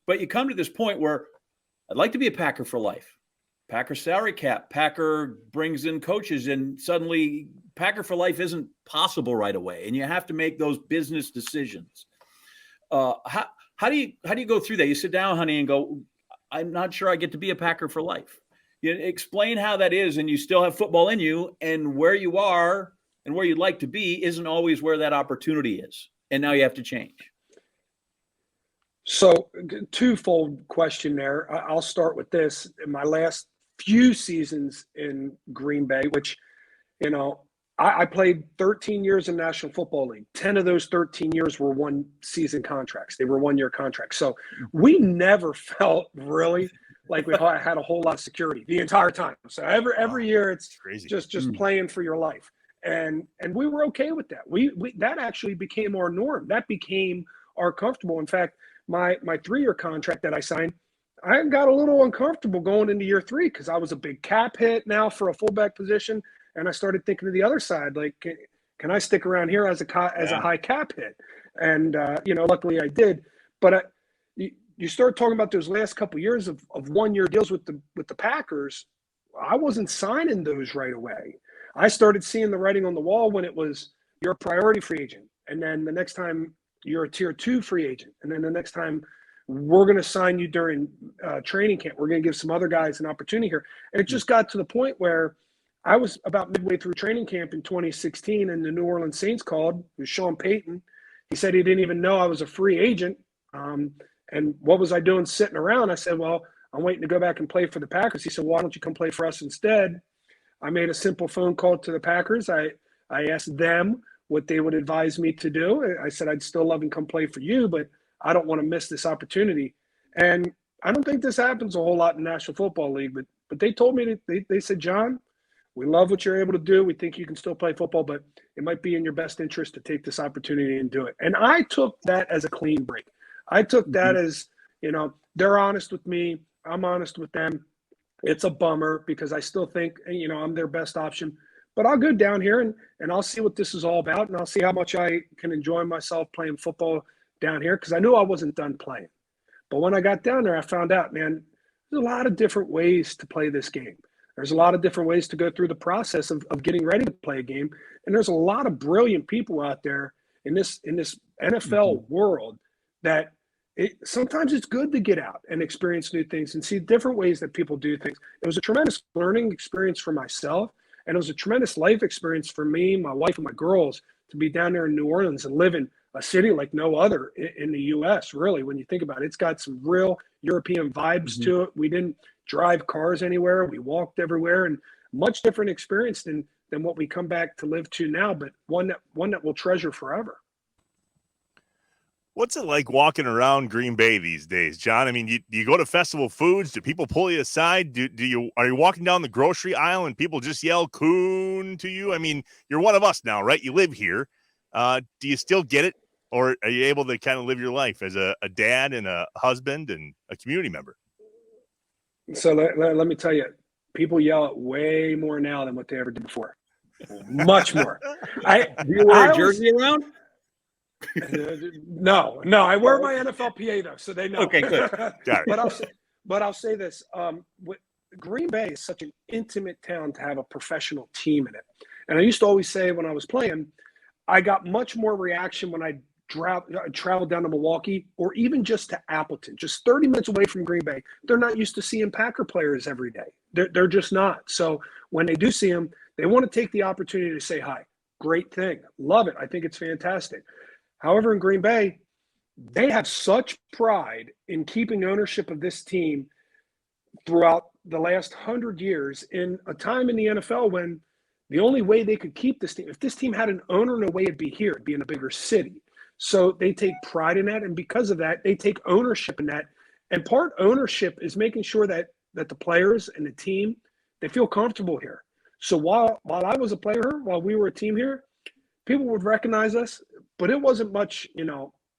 But you come to this point where I'd like to be a Packer for life. Packer salary cap. Packer brings in coaches, and suddenly Packer for life isn't possible right away, and you have to make those business decisions. How do you go through that? You sit down, honey, and go, I'm not sure I get to be a Packer for life. You explain how that is, and you still have football in you, and where you are and where you'd like to be isn't always where that opportunity is. And now you have to change. So twofold question there. I'll start with this. In my last few seasons in Green Bay, which, I played 13 years in National Football League. 10 of those 13 years were one-season contracts. They were one-year contracts. So we never felt really like we had a whole lot of security the entire time. So every year it's crazy. Just playing for your life. And we were okay with that. We that actually became our norm. That became our comfortable. In fact, my 3-year contract that I signed, I got a little uncomfortable going into year 3 because I was a big cap hit now for a fullback position. And I started thinking of the other side, like, can I stick around here as a high cap hit? And, luckily I did. But you start talking about those last couple of years of 1-year deals with the Packers. I wasn't signing those right away. I started seeing the writing on the wall when it was you're a priority free agent. And then the next time you're a tier 2 free agent. And then the next time we're going to sign you during training camp. We're going to give some other guys an opportunity here. And it just got to the point where I was about midway through training camp in 2016, and the New Orleans Saints called. It was Sean Payton. He said he didn't even know I was a free agent. And what was I doing sitting around? I said, well, I'm waiting to go back and play for the Packers. He said, why don't you come play for us instead? I made a simple phone call to the Packers. I asked them what they would advise me to do. I said, I'd still love and come play for you, but I don't want to miss this opportunity. And I don't think this happens a whole lot in National Football League, but they told me that they said, John, we love what you're able to do. We think you can still play football, but it might be in your best interest to take this opportunity and do it. And I took that as a clean break. I took that as, they're honest with me. I'm honest with them. It's a bummer because I still think, I'm their best option. But I'll go down here and I'll see what this is all about, and I'll see how much I can enjoy myself playing football down here because I knew I wasn't done playing. But when I got down there, I found out, man, there's a lot of different ways to play this game. There's a lot of different ways to go through the process of getting ready to play a game. And there's a lot of brilliant people out there in this NFL world that sometimes it's good to get out and experience new things and see different ways that people do things. It was a tremendous learning experience for myself. And it was a tremendous life experience for me, my wife, and my girls to be down there in New Orleans and live in a city like no other in the U.S., really, when you think about it. It's got some real European vibes to it. We didn't drive cars anywhere. We walked everywhere, and much different experience than what we come back to live to now, but one that we'll treasure forever. What's it like walking around Green Bay these days, John? I mean, do you go to Festival Foods? Do people pull you aside? Are you walking down the grocery aisle and people just yell Kuhn to you? I mean, you're one of us now, right? You live here. Do you still get it or are you able to kind of live your life as a dad and a husband and a community member? So let me tell you, people yell it way more now than what they ever did before. Much more. Do you wear a jersey around? No, I wear my NFL PA though, so they know. Okay, good. Got it. But I'll say this: Green Bay is such an intimate town to have a professional team in it. And I used to always say when I was playing, I got much more reaction when I traveled down to Milwaukee or even just to Appleton, just 30 minutes away from Green Bay. They're not used to seeing Packer players every day. They're just not. So when they do see them, they want to take the opportunity to say hi. Great thing. Love it. I think it's fantastic. However, in Green Bay, they have such pride in keeping ownership of this team throughout the last 100 years in a time in the NFL when the only way they could keep this team, if this team had an owner, no way it'd be here. It'd be in a bigger city. So they take pride in that. And because of that, they take ownership in that. And part ownership is making sure that the players and the team, they feel comfortable here. So while I was a player, while we were a team here, people would recognize us, but it wasn't much,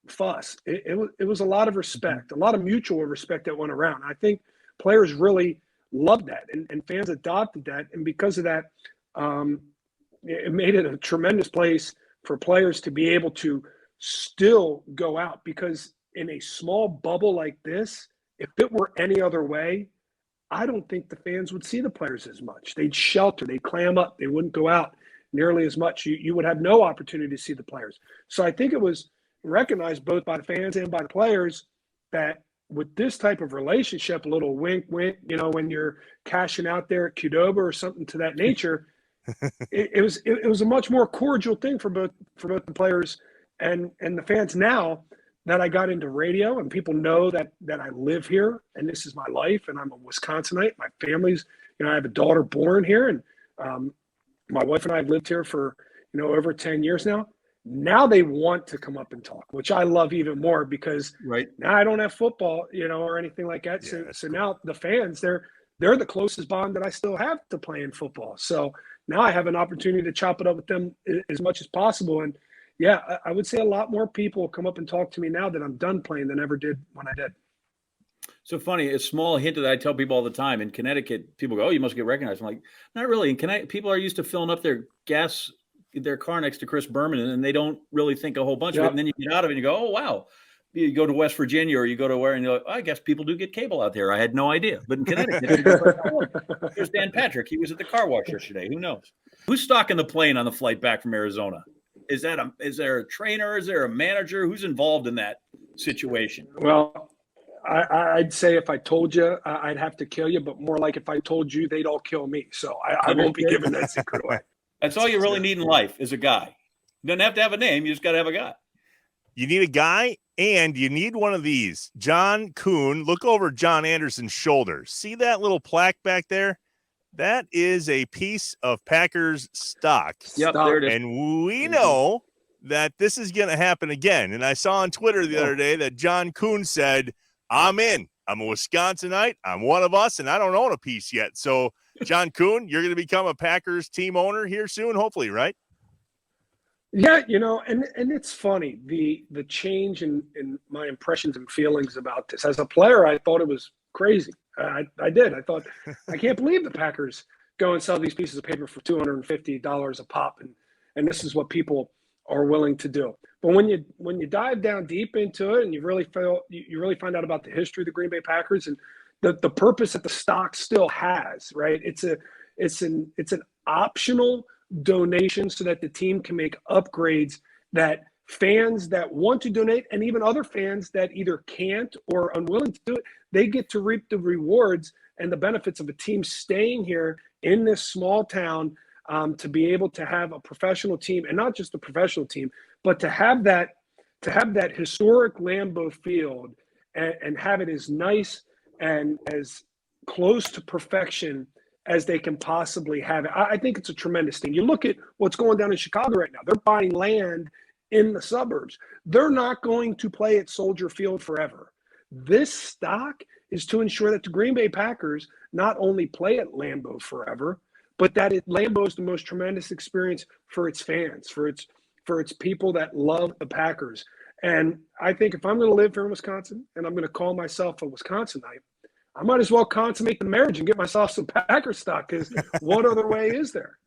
fuss. It was a lot of respect, a lot of mutual respect that went around. I think players really loved that, and fans adopted that. And because of that, it made it a tremendous place for players to be able to still go out, because in a small bubble like this, if it were any other way, I don't think the fans would see the players as much. They'd shelter, they'd clam up, they wouldn't go out nearly as much. You would have no opportunity to see the players. So I think it was recognized both by the fans and by the players that with this type of relationship, a little wink, when you're cashing out there at Qdoba or something to that nature, it was a much more cordial thing for both the players and the fans. Now that I got into radio and people know that I live here and this is my life and I'm a Wisconsinite, my family's, I have a daughter born here, and my wife and I have lived here for, over 10 years now. Now they want to come up and talk, which I love even more, because now I don't have football, or anything like that. Yeah, So now the fans, they're the closest bond that I still have to playing football. So now I have an opportunity to chop it up with them as much as possible. And yeah, I would say a lot more people come up and talk to me now that I'm done playing than ever did when I did. So funny, a small hint that I tell people all the time. In Connecticut, people go, "Oh, you must get recognized." I'm like, not really. In Connecticut, people are used to filling up their car next to Chris Berman, and they don't really think a whole bunch of it. And then you get out of it and you go, "Oh, wow." You go to West Virginia or you go to where, and you're like, "Oh, I guess people do get cable out there. I had no idea." But in Connecticut, there's Dan Patrick. He was at the car wash yesterday. Who knows? Who's stocking the plane on the flight back from Arizona? Is there a trainer? Is there a manager? Who's involved in that situation? Well, I'd say if I told you, I'd have to kill you, but more like if I told you, they'd all kill me. So I won't be giving that secret away. That's all you really need in life is a guy. You don't have to have a name. You just got to have a guy. You need a guy, and you need one of these. John Kuhn, look over John Anderson's shoulder. See that little plaque back there? That is a piece of Packers stock. Yep, there it is. And we know that this is going to happen again. And I saw on Twitter the other day that John Kuhn said, "I'm in. I'm a Wisconsinite. I'm one of us, and I don't own a piece yet." So, John Kuhn, you're going to become a Packers team owner here soon, hopefully, right? Yeah, and it's funny, the change in my impressions and feelings about this. As a player, I thought it was crazy. I did. I thought, I can't believe the Packers go and sell these pieces of paper for $250 a pop, and this is what people are willing to do. But when you dive down deep into it and you really find out about the history of the Green Bay Packers and the purpose that the stock still has, right? It's an optional donation so that the team can make upgrades that fans that want to donate, and even other fans that either can't or are unwilling to do it, they get to reap the rewards and the benefits of a team staying here in this small town, to be able to have a professional team, and not just a professional team, but to have that historic Lambeau Field and have it as nice and as close to perfection as they can possibly have it. I think it's a tremendous thing. You look at what's going down in Chicago right now. They're buying land in the suburbs. They're not going to play at Soldier Field forever. This stock is to ensure that the Green Bay Packers not only play at Lambeau forever, but that Lambeau is the most tremendous experience for its fans, for its people that love the Packers. And I think if I'm going to live here in Wisconsin and I'm going to call myself a Wisconsinite, I might as well consummate the marriage and get myself some Packer stock, because what other way is there?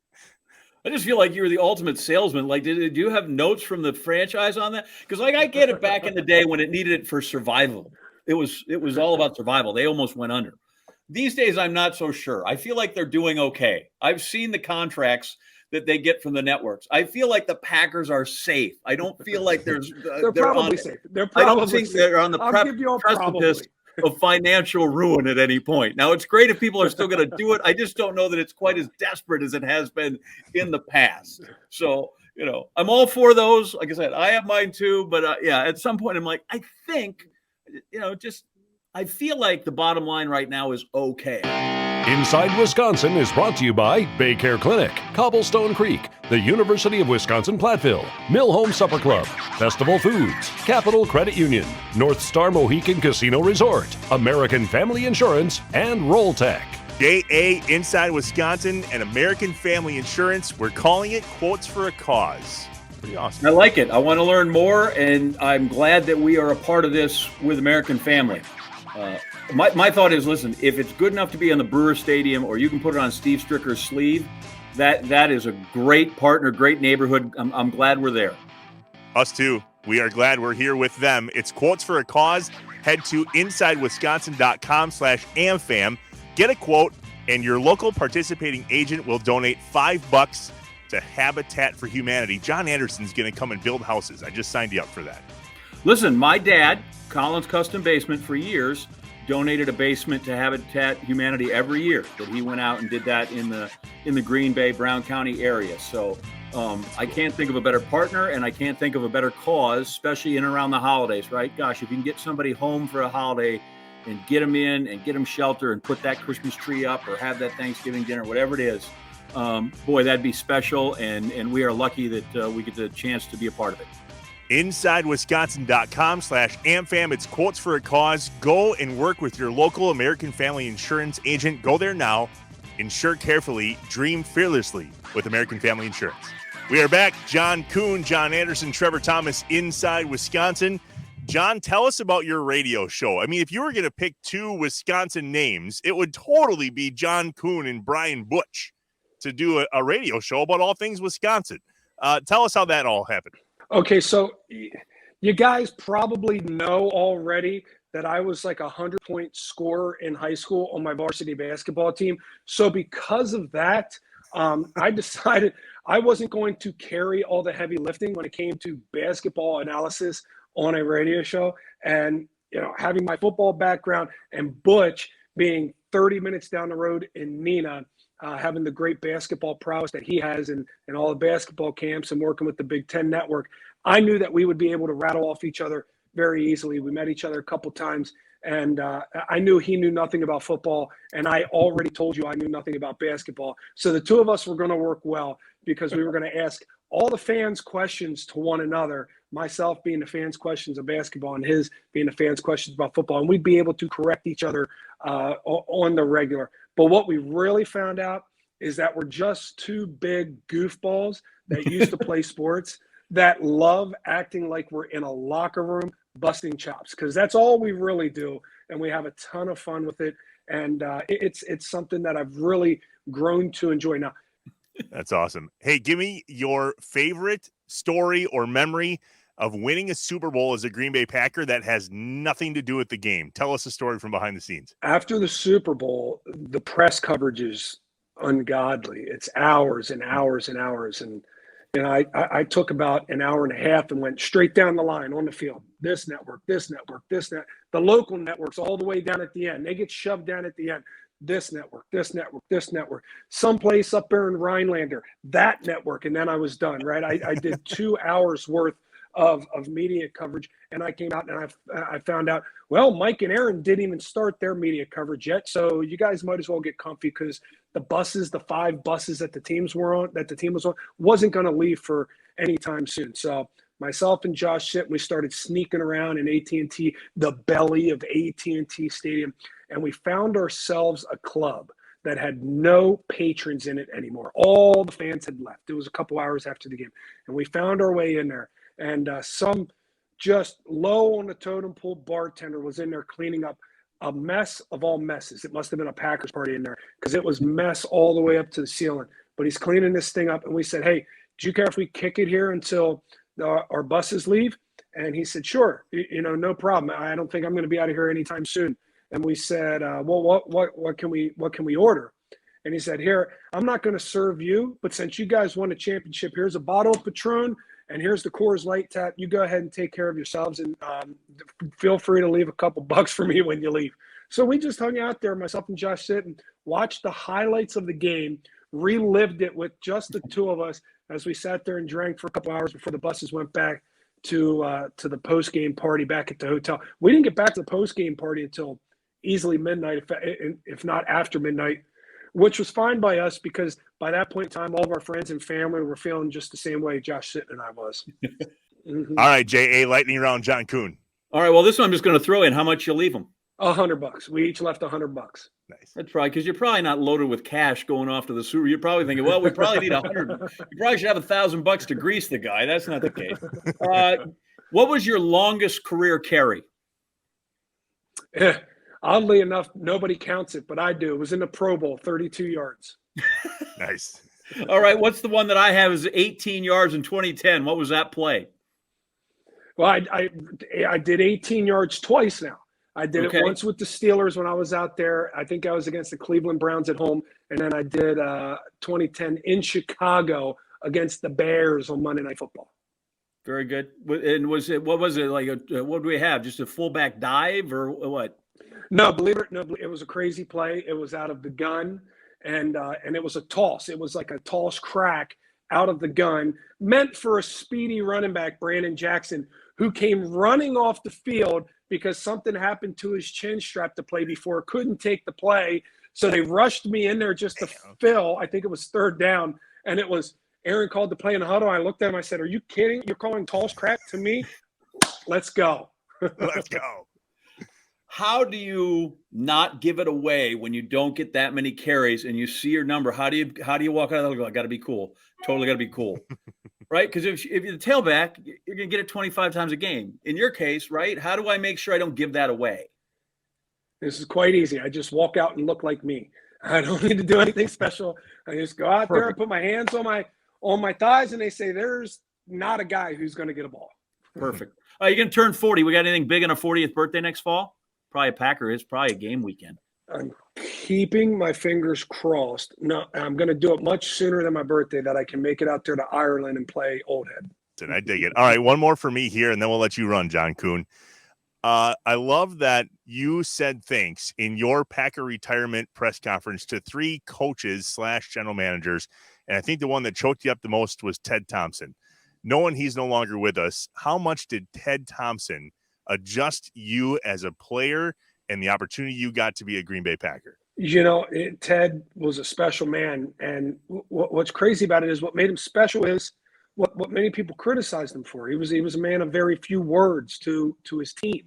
I just feel like you were the ultimate salesman. Like, did you have notes from the franchise on that? Because, like, I get it back in the day when it needed it for survival. It was all about survival. They almost went under. These days, I'm not so sure. I feel like they're doing okay. I've seen the contracts that they get from the networks. I feel like the Packers are safe. I don't feel like they're probably safe. They're probably I don't think safe. they're on the I'll give you a precipice of financial ruin at any point. Now, it's great if people are still going to do it. I just don't know that it's quite as desperate as it has been in the past. So, I'm all for those. Like I said, I have mine too. But yeah, at some point, I'm like, I think, I feel like the bottom line right now is okay. Inside Wisconsin is brought to you by Baycare Clinic, Cobblestone Creek, the University of Wisconsin-Platteville, Mill Home Supper Club, Festival Foods, Capital Credit Union, North Star Mohican Casino Resort, American Family Insurance, and Roll Tech. JA Inside Wisconsin and American Family Insurance. We're calling it Quotes for a Cause. Pretty awesome. I like it. I want to learn more, and I'm glad that we are a part of this with American Family. My thought is, listen, if it's good enough to be on the Brewer Stadium, or you can put it on Steve Stricker's sleeve, that is a great partner, great neighborhood. I'm glad we're there. Us too. We are glad we're here with them. It's Quotes for a Cause. Head to insidewisconsin.com/AmFam. Get a quote, and your local participating agent will donate $5 to Habitat for Humanity. John Anderson's going to come and build houses. I just signed you up for that. Listen, my dad, Collins Custom Basement, for years, donated a basement to Habitat Humanity every year. That he went out and did that in the Green Bay, Brown County area. So I can't think of a better partner, and I can't think of a better cause, especially in and around the holidays, right? Gosh, if you can get somebody home for a holiday and get them in and get them shelter and put that Christmas tree up or have that Thanksgiving dinner, whatever it is, boy, that'd be special. And we are lucky that we get the chance to be a part of it. InsideWisconsin.com/AmFam. It's Quotes for a Cause. Go and work with your local American Family Insurance agent. Go there now. Insure carefully. Dream fearlessly with American Family Insurance. We are back. John Kuhn, John Anderson, Trevor Thomas, Inside Wisconsin. John, tell us about your radio show. I mean, if you were going to pick two Wisconsin names, it would totally be John Kuhn and Brian Butch to do a radio show about all things Wisconsin. Tell us how that all happened. Okay, so you guys probably know already that I was like 100-point scorer in high school on my varsity basketball team. So because of that, I decided I wasn't going to carry all the heavy lifting when it came to basketball analysis on a radio show. And, having my football background and Butch being 30 minutes down the road in Neenah, having the great basketball prowess that he has in all the basketball camps and working with the Big Ten Network, I knew that we would be able to rattle off each other very easily. We met each other a couple times, and I knew he knew nothing about football, and I already told you I knew nothing about basketball. So the two of us were going to work well because we were going to ask all the fans questions to one another, myself being the fans' questions of basketball and his being the fans' questions about football, and we'd be able to correct each other on the regular. But what we really found out is that we're just two big goofballs that used to play sports that love acting like we're in a locker room busting chops, because that's all we really do, and we have a ton of fun with it. And it's something that I've really grown to enjoy now. That's awesome. Hey, give me your favorite story or memory of winning a Super Bowl as a Green Bay Packer that has nothing to do with the game. Tell us a story from behind the scenes. After the Super Bowl, the press coverage is ungodly. It's hours and hours and hours. And I took about an hour and a half and went straight down the line on the field. This network, this network, this network. The local networks all the way down at the end. They get shoved down at the end. This network, this network, this network. Someplace up there in Rhinelander, that network. And then I was done, right? I did 2 hours worth of media coverage, and I came out and I found out, well, Mike and Aaron didn't even start their media coverage yet, so you guys might as well get comfy, because the 5 buses that the team was on, wasn't going to leave for any time soon. So myself and Josh Sitt, we started sneaking around in AT&T, the belly of AT&T Stadium, and we found ourselves a club that had no patrons in it anymore. All the fans had left. It was a couple hours after the game, and we found our way in there. And some just low on the totem pole bartender was in there cleaning up a mess of all messes. It must have been a Packers party in there because it was mess all the way up to the ceiling. But he's cleaning this thing up, and we said, hey, do you care if we kick it here until our buses leave? And he said, sure, no problem. I don't think I'm going to be out of here anytime soon. And we said, well, what can we order? And he said, here, I'm not going to serve you, but since you guys won a championship, here's a bottle of Patron, and here's the Coors Light tap. You go ahead and take care of yourselves, and feel free to leave a couple bucks for me when you leave. So we just hung out there, myself and Josh sit and watched the highlights of the game, relived it with just the two of us as we sat there and drank for a couple hours before the buses went back to the post-game party back at the hotel. We didn't get back to the post-game party until easily midnight, if not after midnight, which was fine by us because by that point in time, all of our friends and family were feeling just the same way Josh Sitton and I was. All right, J.A., lightning round, John Kuhn. All right, well, this one I'm just going to throw in. How much you leave them? $100. We each left $100. Nice. That's right, because you're probably not loaded with cash going off to the sewer. You're probably thinking, well, we probably need 100. You probably should have $1,000 to grease the guy. That's not the case. What was your longest career carry? Oddly enough, nobody counts it, but I do. It was in the Pro Bowl, 32 yards. Nice. All right, what's the one that I have is 18 yards in 2010? What was that play? Well, I did 18 yards twice now. I did it once with the Steelers when I was out there. I think I was against the Cleveland Browns at home. And then I did 2010 in Chicago against the Bears on Monday Night Football. Very good. And what was it like? What do we have? Just a fullback dive or what? No, it was a crazy play. It was out of the gun, and it was a toss. It was like a toss crack out of the gun, meant for a speedy running back, Brandon Jackson, who came running off the field because something happened to his chin strap the play before, couldn't take the play. So they rushed me in there just to fill. I think it was third down, and it was Aaron called the play in the huddle. I looked at him. I said, "Are you kidding? You're calling toss crack to me? Let's go." Let's go. How do you not give it away when you don't get that many carries and you see your number? How do you walk out of there? I got to be cool. Totally got to be cool, right? Because if you're the tailback, you're gonna get it 25 times a game. In your case, right? How do I make sure I don't give that away? This is quite easy. I just walk out and look like me. I don't need to do anything special. I just go out there and put my hands on my thighs, and they say, "There's not a guy who's going to get a ball." Perfect. You're going to turn 40. We got anything big on a 40th birthday next fall? Probably a Packer. It's probably a game weekend. I'm keeping my fingers crossed. No, I'm going to do it much sooner than my birthday that I can make it out there to Ireland and play Old Head. And I dig it. All right, one more for me here, and then we'll let you run, John Kuhn. I love that you said thanks in your Packer retirement press conference to 3 coaches / general managers, and I think the one that choked you up the most was Ted Thompson. Knowing he's no longer with us, how much did Ted Thompson adjust you as a player and the opportunity you got to be a Green Bay Packer? Ted was a special man, and what's crazy about it is what made him special is what many people criticized him for. He was a man of very few words to his team.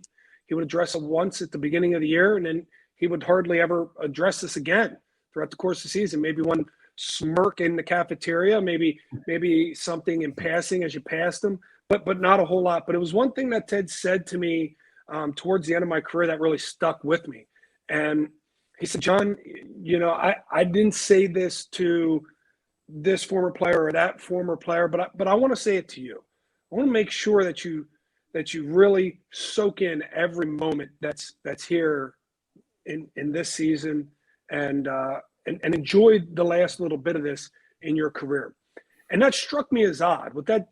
He would address it once at the beginning of the year, and then he would hardly ever address this again throughout the course of the season. Maybe one smirk in the cafeteria, maybe something in passing as you passed him, but not a whole lot. But it was one thing that Ted said to me towards the end of my career that really stuck with me. And he said, "John, I didn't say this to this former player or that former player, but I want to say it to you. I want to make sure that you really soak in every moment that's here in this season and enjoy the last little bit of this in your career." And that struck me as odd. With that,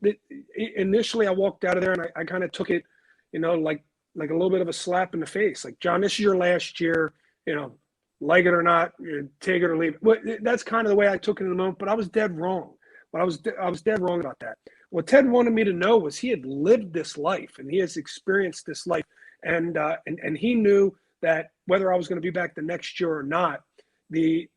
initially I walked out of there and I kind of took it, like a little bit of a slap in the face. Like, "John, this is your last year, like it or not, take it or leave it." Well, that's kind of the way I took it in the moment, but I was dead wrong. But I was dead wrong about that. What Ted wanted me to know was he had lived this life and he has experienced this life. And he knew that whether I was going to be back the next year or not, the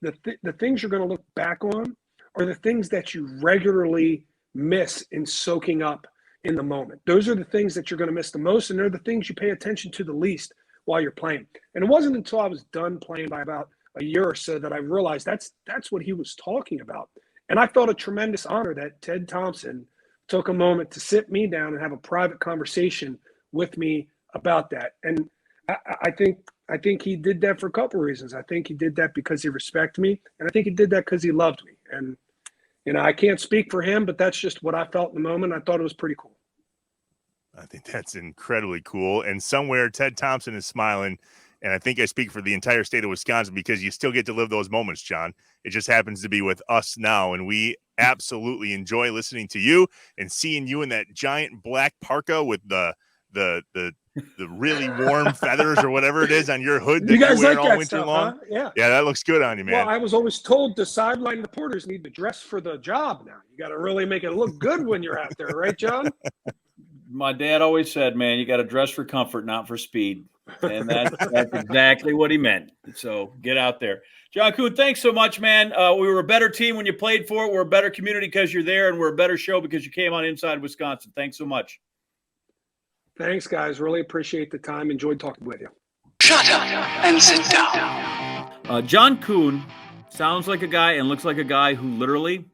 things you're going to look back on are the things that you regularly miss in soaking up in the moment. Those are the things that you're going to miss the most, and they're the things you pay attention to the least while you're playing. And it wasn't until I was done playing by about a year or so that I realized that's what he was talking about. And I felt a tremendous honor that Ted Thompson took a moment to sit me down and have a private conversation with me about that. And I think he did that for a couple of reasons. I think he did that because he respected me, and I think he did that because he loved me. And I can't speak for him, but that's just what I felt in the moment. I thought it was pretty cool. I think that's incredibly cool. And somewhere Ted Thompson is smiling. And I think I speak for the entire state of Wisconsin because you still get to live those moments, John. It just happens to be with us now. And we absolutely enjoy listening to you and seeing you in that giant black parka with the really warm feathers or whatever it is on your hood that you guys wear like all that winter stuff, long. huh? Yeah. Yeah, that looks good on you, man. Well, I was always told the sideline reporters need to dress for the job now. You got to really make it look good when you're out there, right, John? My dad always said, man, you got to dress for comfort, not for speed. And that's exactly what he meant. So get out there. John Kuhn, thanks so much, man. We were a better team when you played for it. We're a better community because you're there, and we're a better show because you came on Inside Wisconsin. Thanks so much. Thanks, guys. Really appreciate the time. Enjoyed talking with you. Shut up and sit down. John Kuhn sounds like a guy and looks like a guy who literally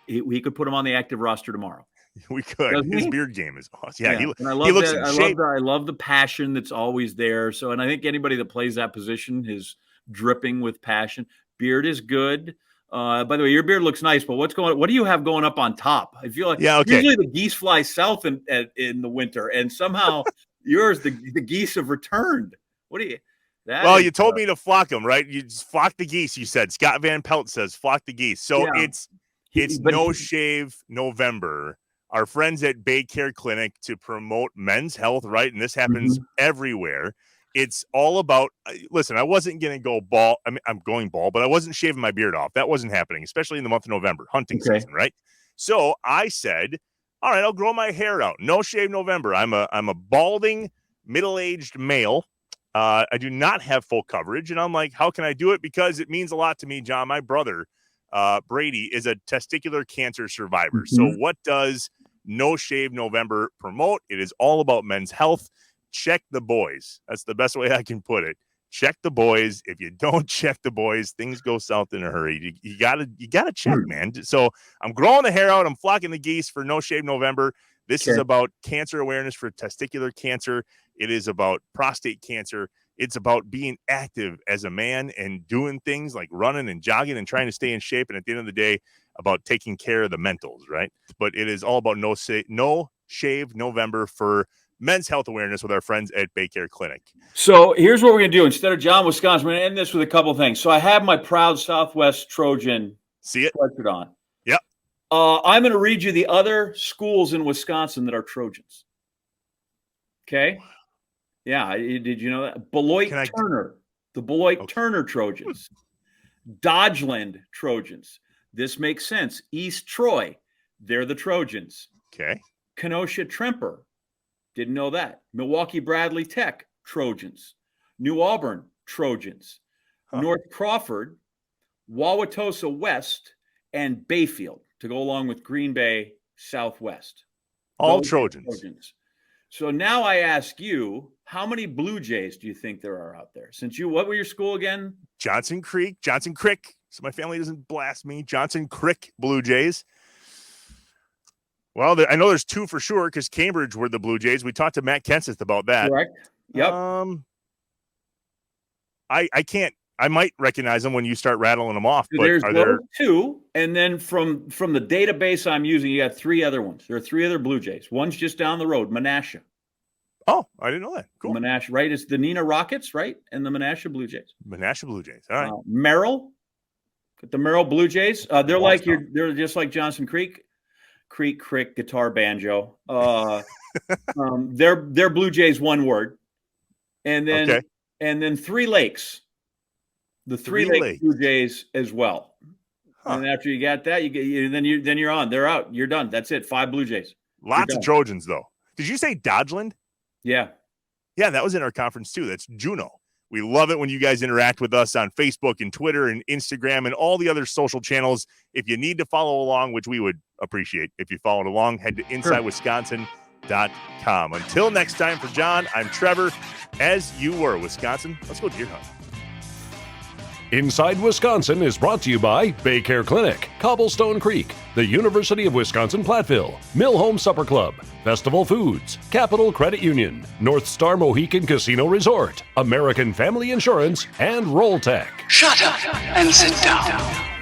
he could put him on the active roster tomorrow. We could. Doesn't His he? beard game is awesome. Yeah, and I he love looks that. in shape. I love the passion that's always there. So, and I think anybody that plays that position is dripping with passion. Beard is good. By the way, your beard looks nice, but what do you have going up on top? I feel like usually the geese fly south in the winter, and somehow yours, the geese have returned. What do you? You told me to flock them, right? You just flock the geese. You said Scott Van Pelt says flock the geese. So it's No Shave November. Our friends at Bay Care Clinic to promote men's health, right? And this happens everywhere. It's all about, listen, I wasn't going to go bald. I mean, I'm going bald, but I wasn't shaving my beard off. That wasn't happening, especially in the month of November, hunting season, right? So I said, all right, I'll grow my hair out. No Shave November. I'm a balding, middle-aged male. I do not have full coverage. And I'm like, how can I do it? Because it means a lot to me, John. My brother, Brady, is a testicular cancer survivor. So what does No Shave November promote? It is all about men's health. Check the boys. That's the best way I can put it. Check the boys. If you don't check the boys, things go south in a hurry. You gotta check, man. So I'm growing the hair out. I'm flocking the geese for No Shave November. This is about cancer awareness for testicular cancer. It is about prostate cancer. It's about being active as a man and doing things like running and jogging and trying to stay in shape. And at the end of the day, about taking care of the mentals, right? But it is all about No Shave November for men's health awareness with our friends at Bay Care Clinic. So here's what we're going to do. Instead of John, Wisconsin, we're going to end this with a couple of things. So I have my proud Southwest Trojan sweatshirt on. Yep. I'm going to read you the other schools in Wisconsin that are Trojans. Okay? Yeah. Did you know that? Beloit Turner. The Beloit Turner Trojans. Dodgeland Trojans. This makes sense. East Troy. They're the Trojans. Okay. Kenosha Tremper. Didn't know that. Milwaukee Bradley Tech, Trojans. New Auburn, Trojans. North Crawford, Wauwatosa West, and Bayfield to go along with Green Bay Southwest. All Trojans. So now I ask you, how many Blue Jays do you think there are out there? What were your school again? Johnson Creek, so my family doesn't blast me. Johnson Creek Blue Jays. Well, I know there's two for sure because Cambridge were the Blue Jays. We talked to Matt Kenseth about that. Correct. Yep. I can't. I might recognize them when you start rattling them off. But there's are there two, and then from the database I'm using, you got three other ones. There are three other Blue Jays. One's just down the road, Menasha. Oh, I didn't know that. Cool. Menasha, right? It's the Neenah Rockets, right? And the Menasha Blue Jays. Menasha Blue Jays. All right. Merrill, the Merrill Blue Jays. They're just like Johnson Creek. Creek, guitar, banjo. They're Blue Jays, one word. And then Three Lakes. The Three Lakes Blue Jays as well. And after you got that, then you're on. They're out. You're done. That's it. 5 Blue Jays. Lots of Trojans, though. Did you say Dodgeland? Yeah. Yeah, that was in our conference, too. That's Juneau. We love it when you guys interact with us on Facebook and Twitter and Instagram and all the other social channels. If you need to follow along, which we would appreciate if you followed along, head to InsideWisconsin.com. Until next time, for John, I'm Trevor. As you were, Wisconsin, let's go deer hunt. Inside Wisconsin is brought to you by Baycare Clinic, Cobblestone Creek, the University of Wisconsin Platteville, Mill Home Supper Club, Festival Foods, Capital Credit Union, North Star Mohican Casino Resort, American Family Insurance, and Roll Tech. Shut up and sit down.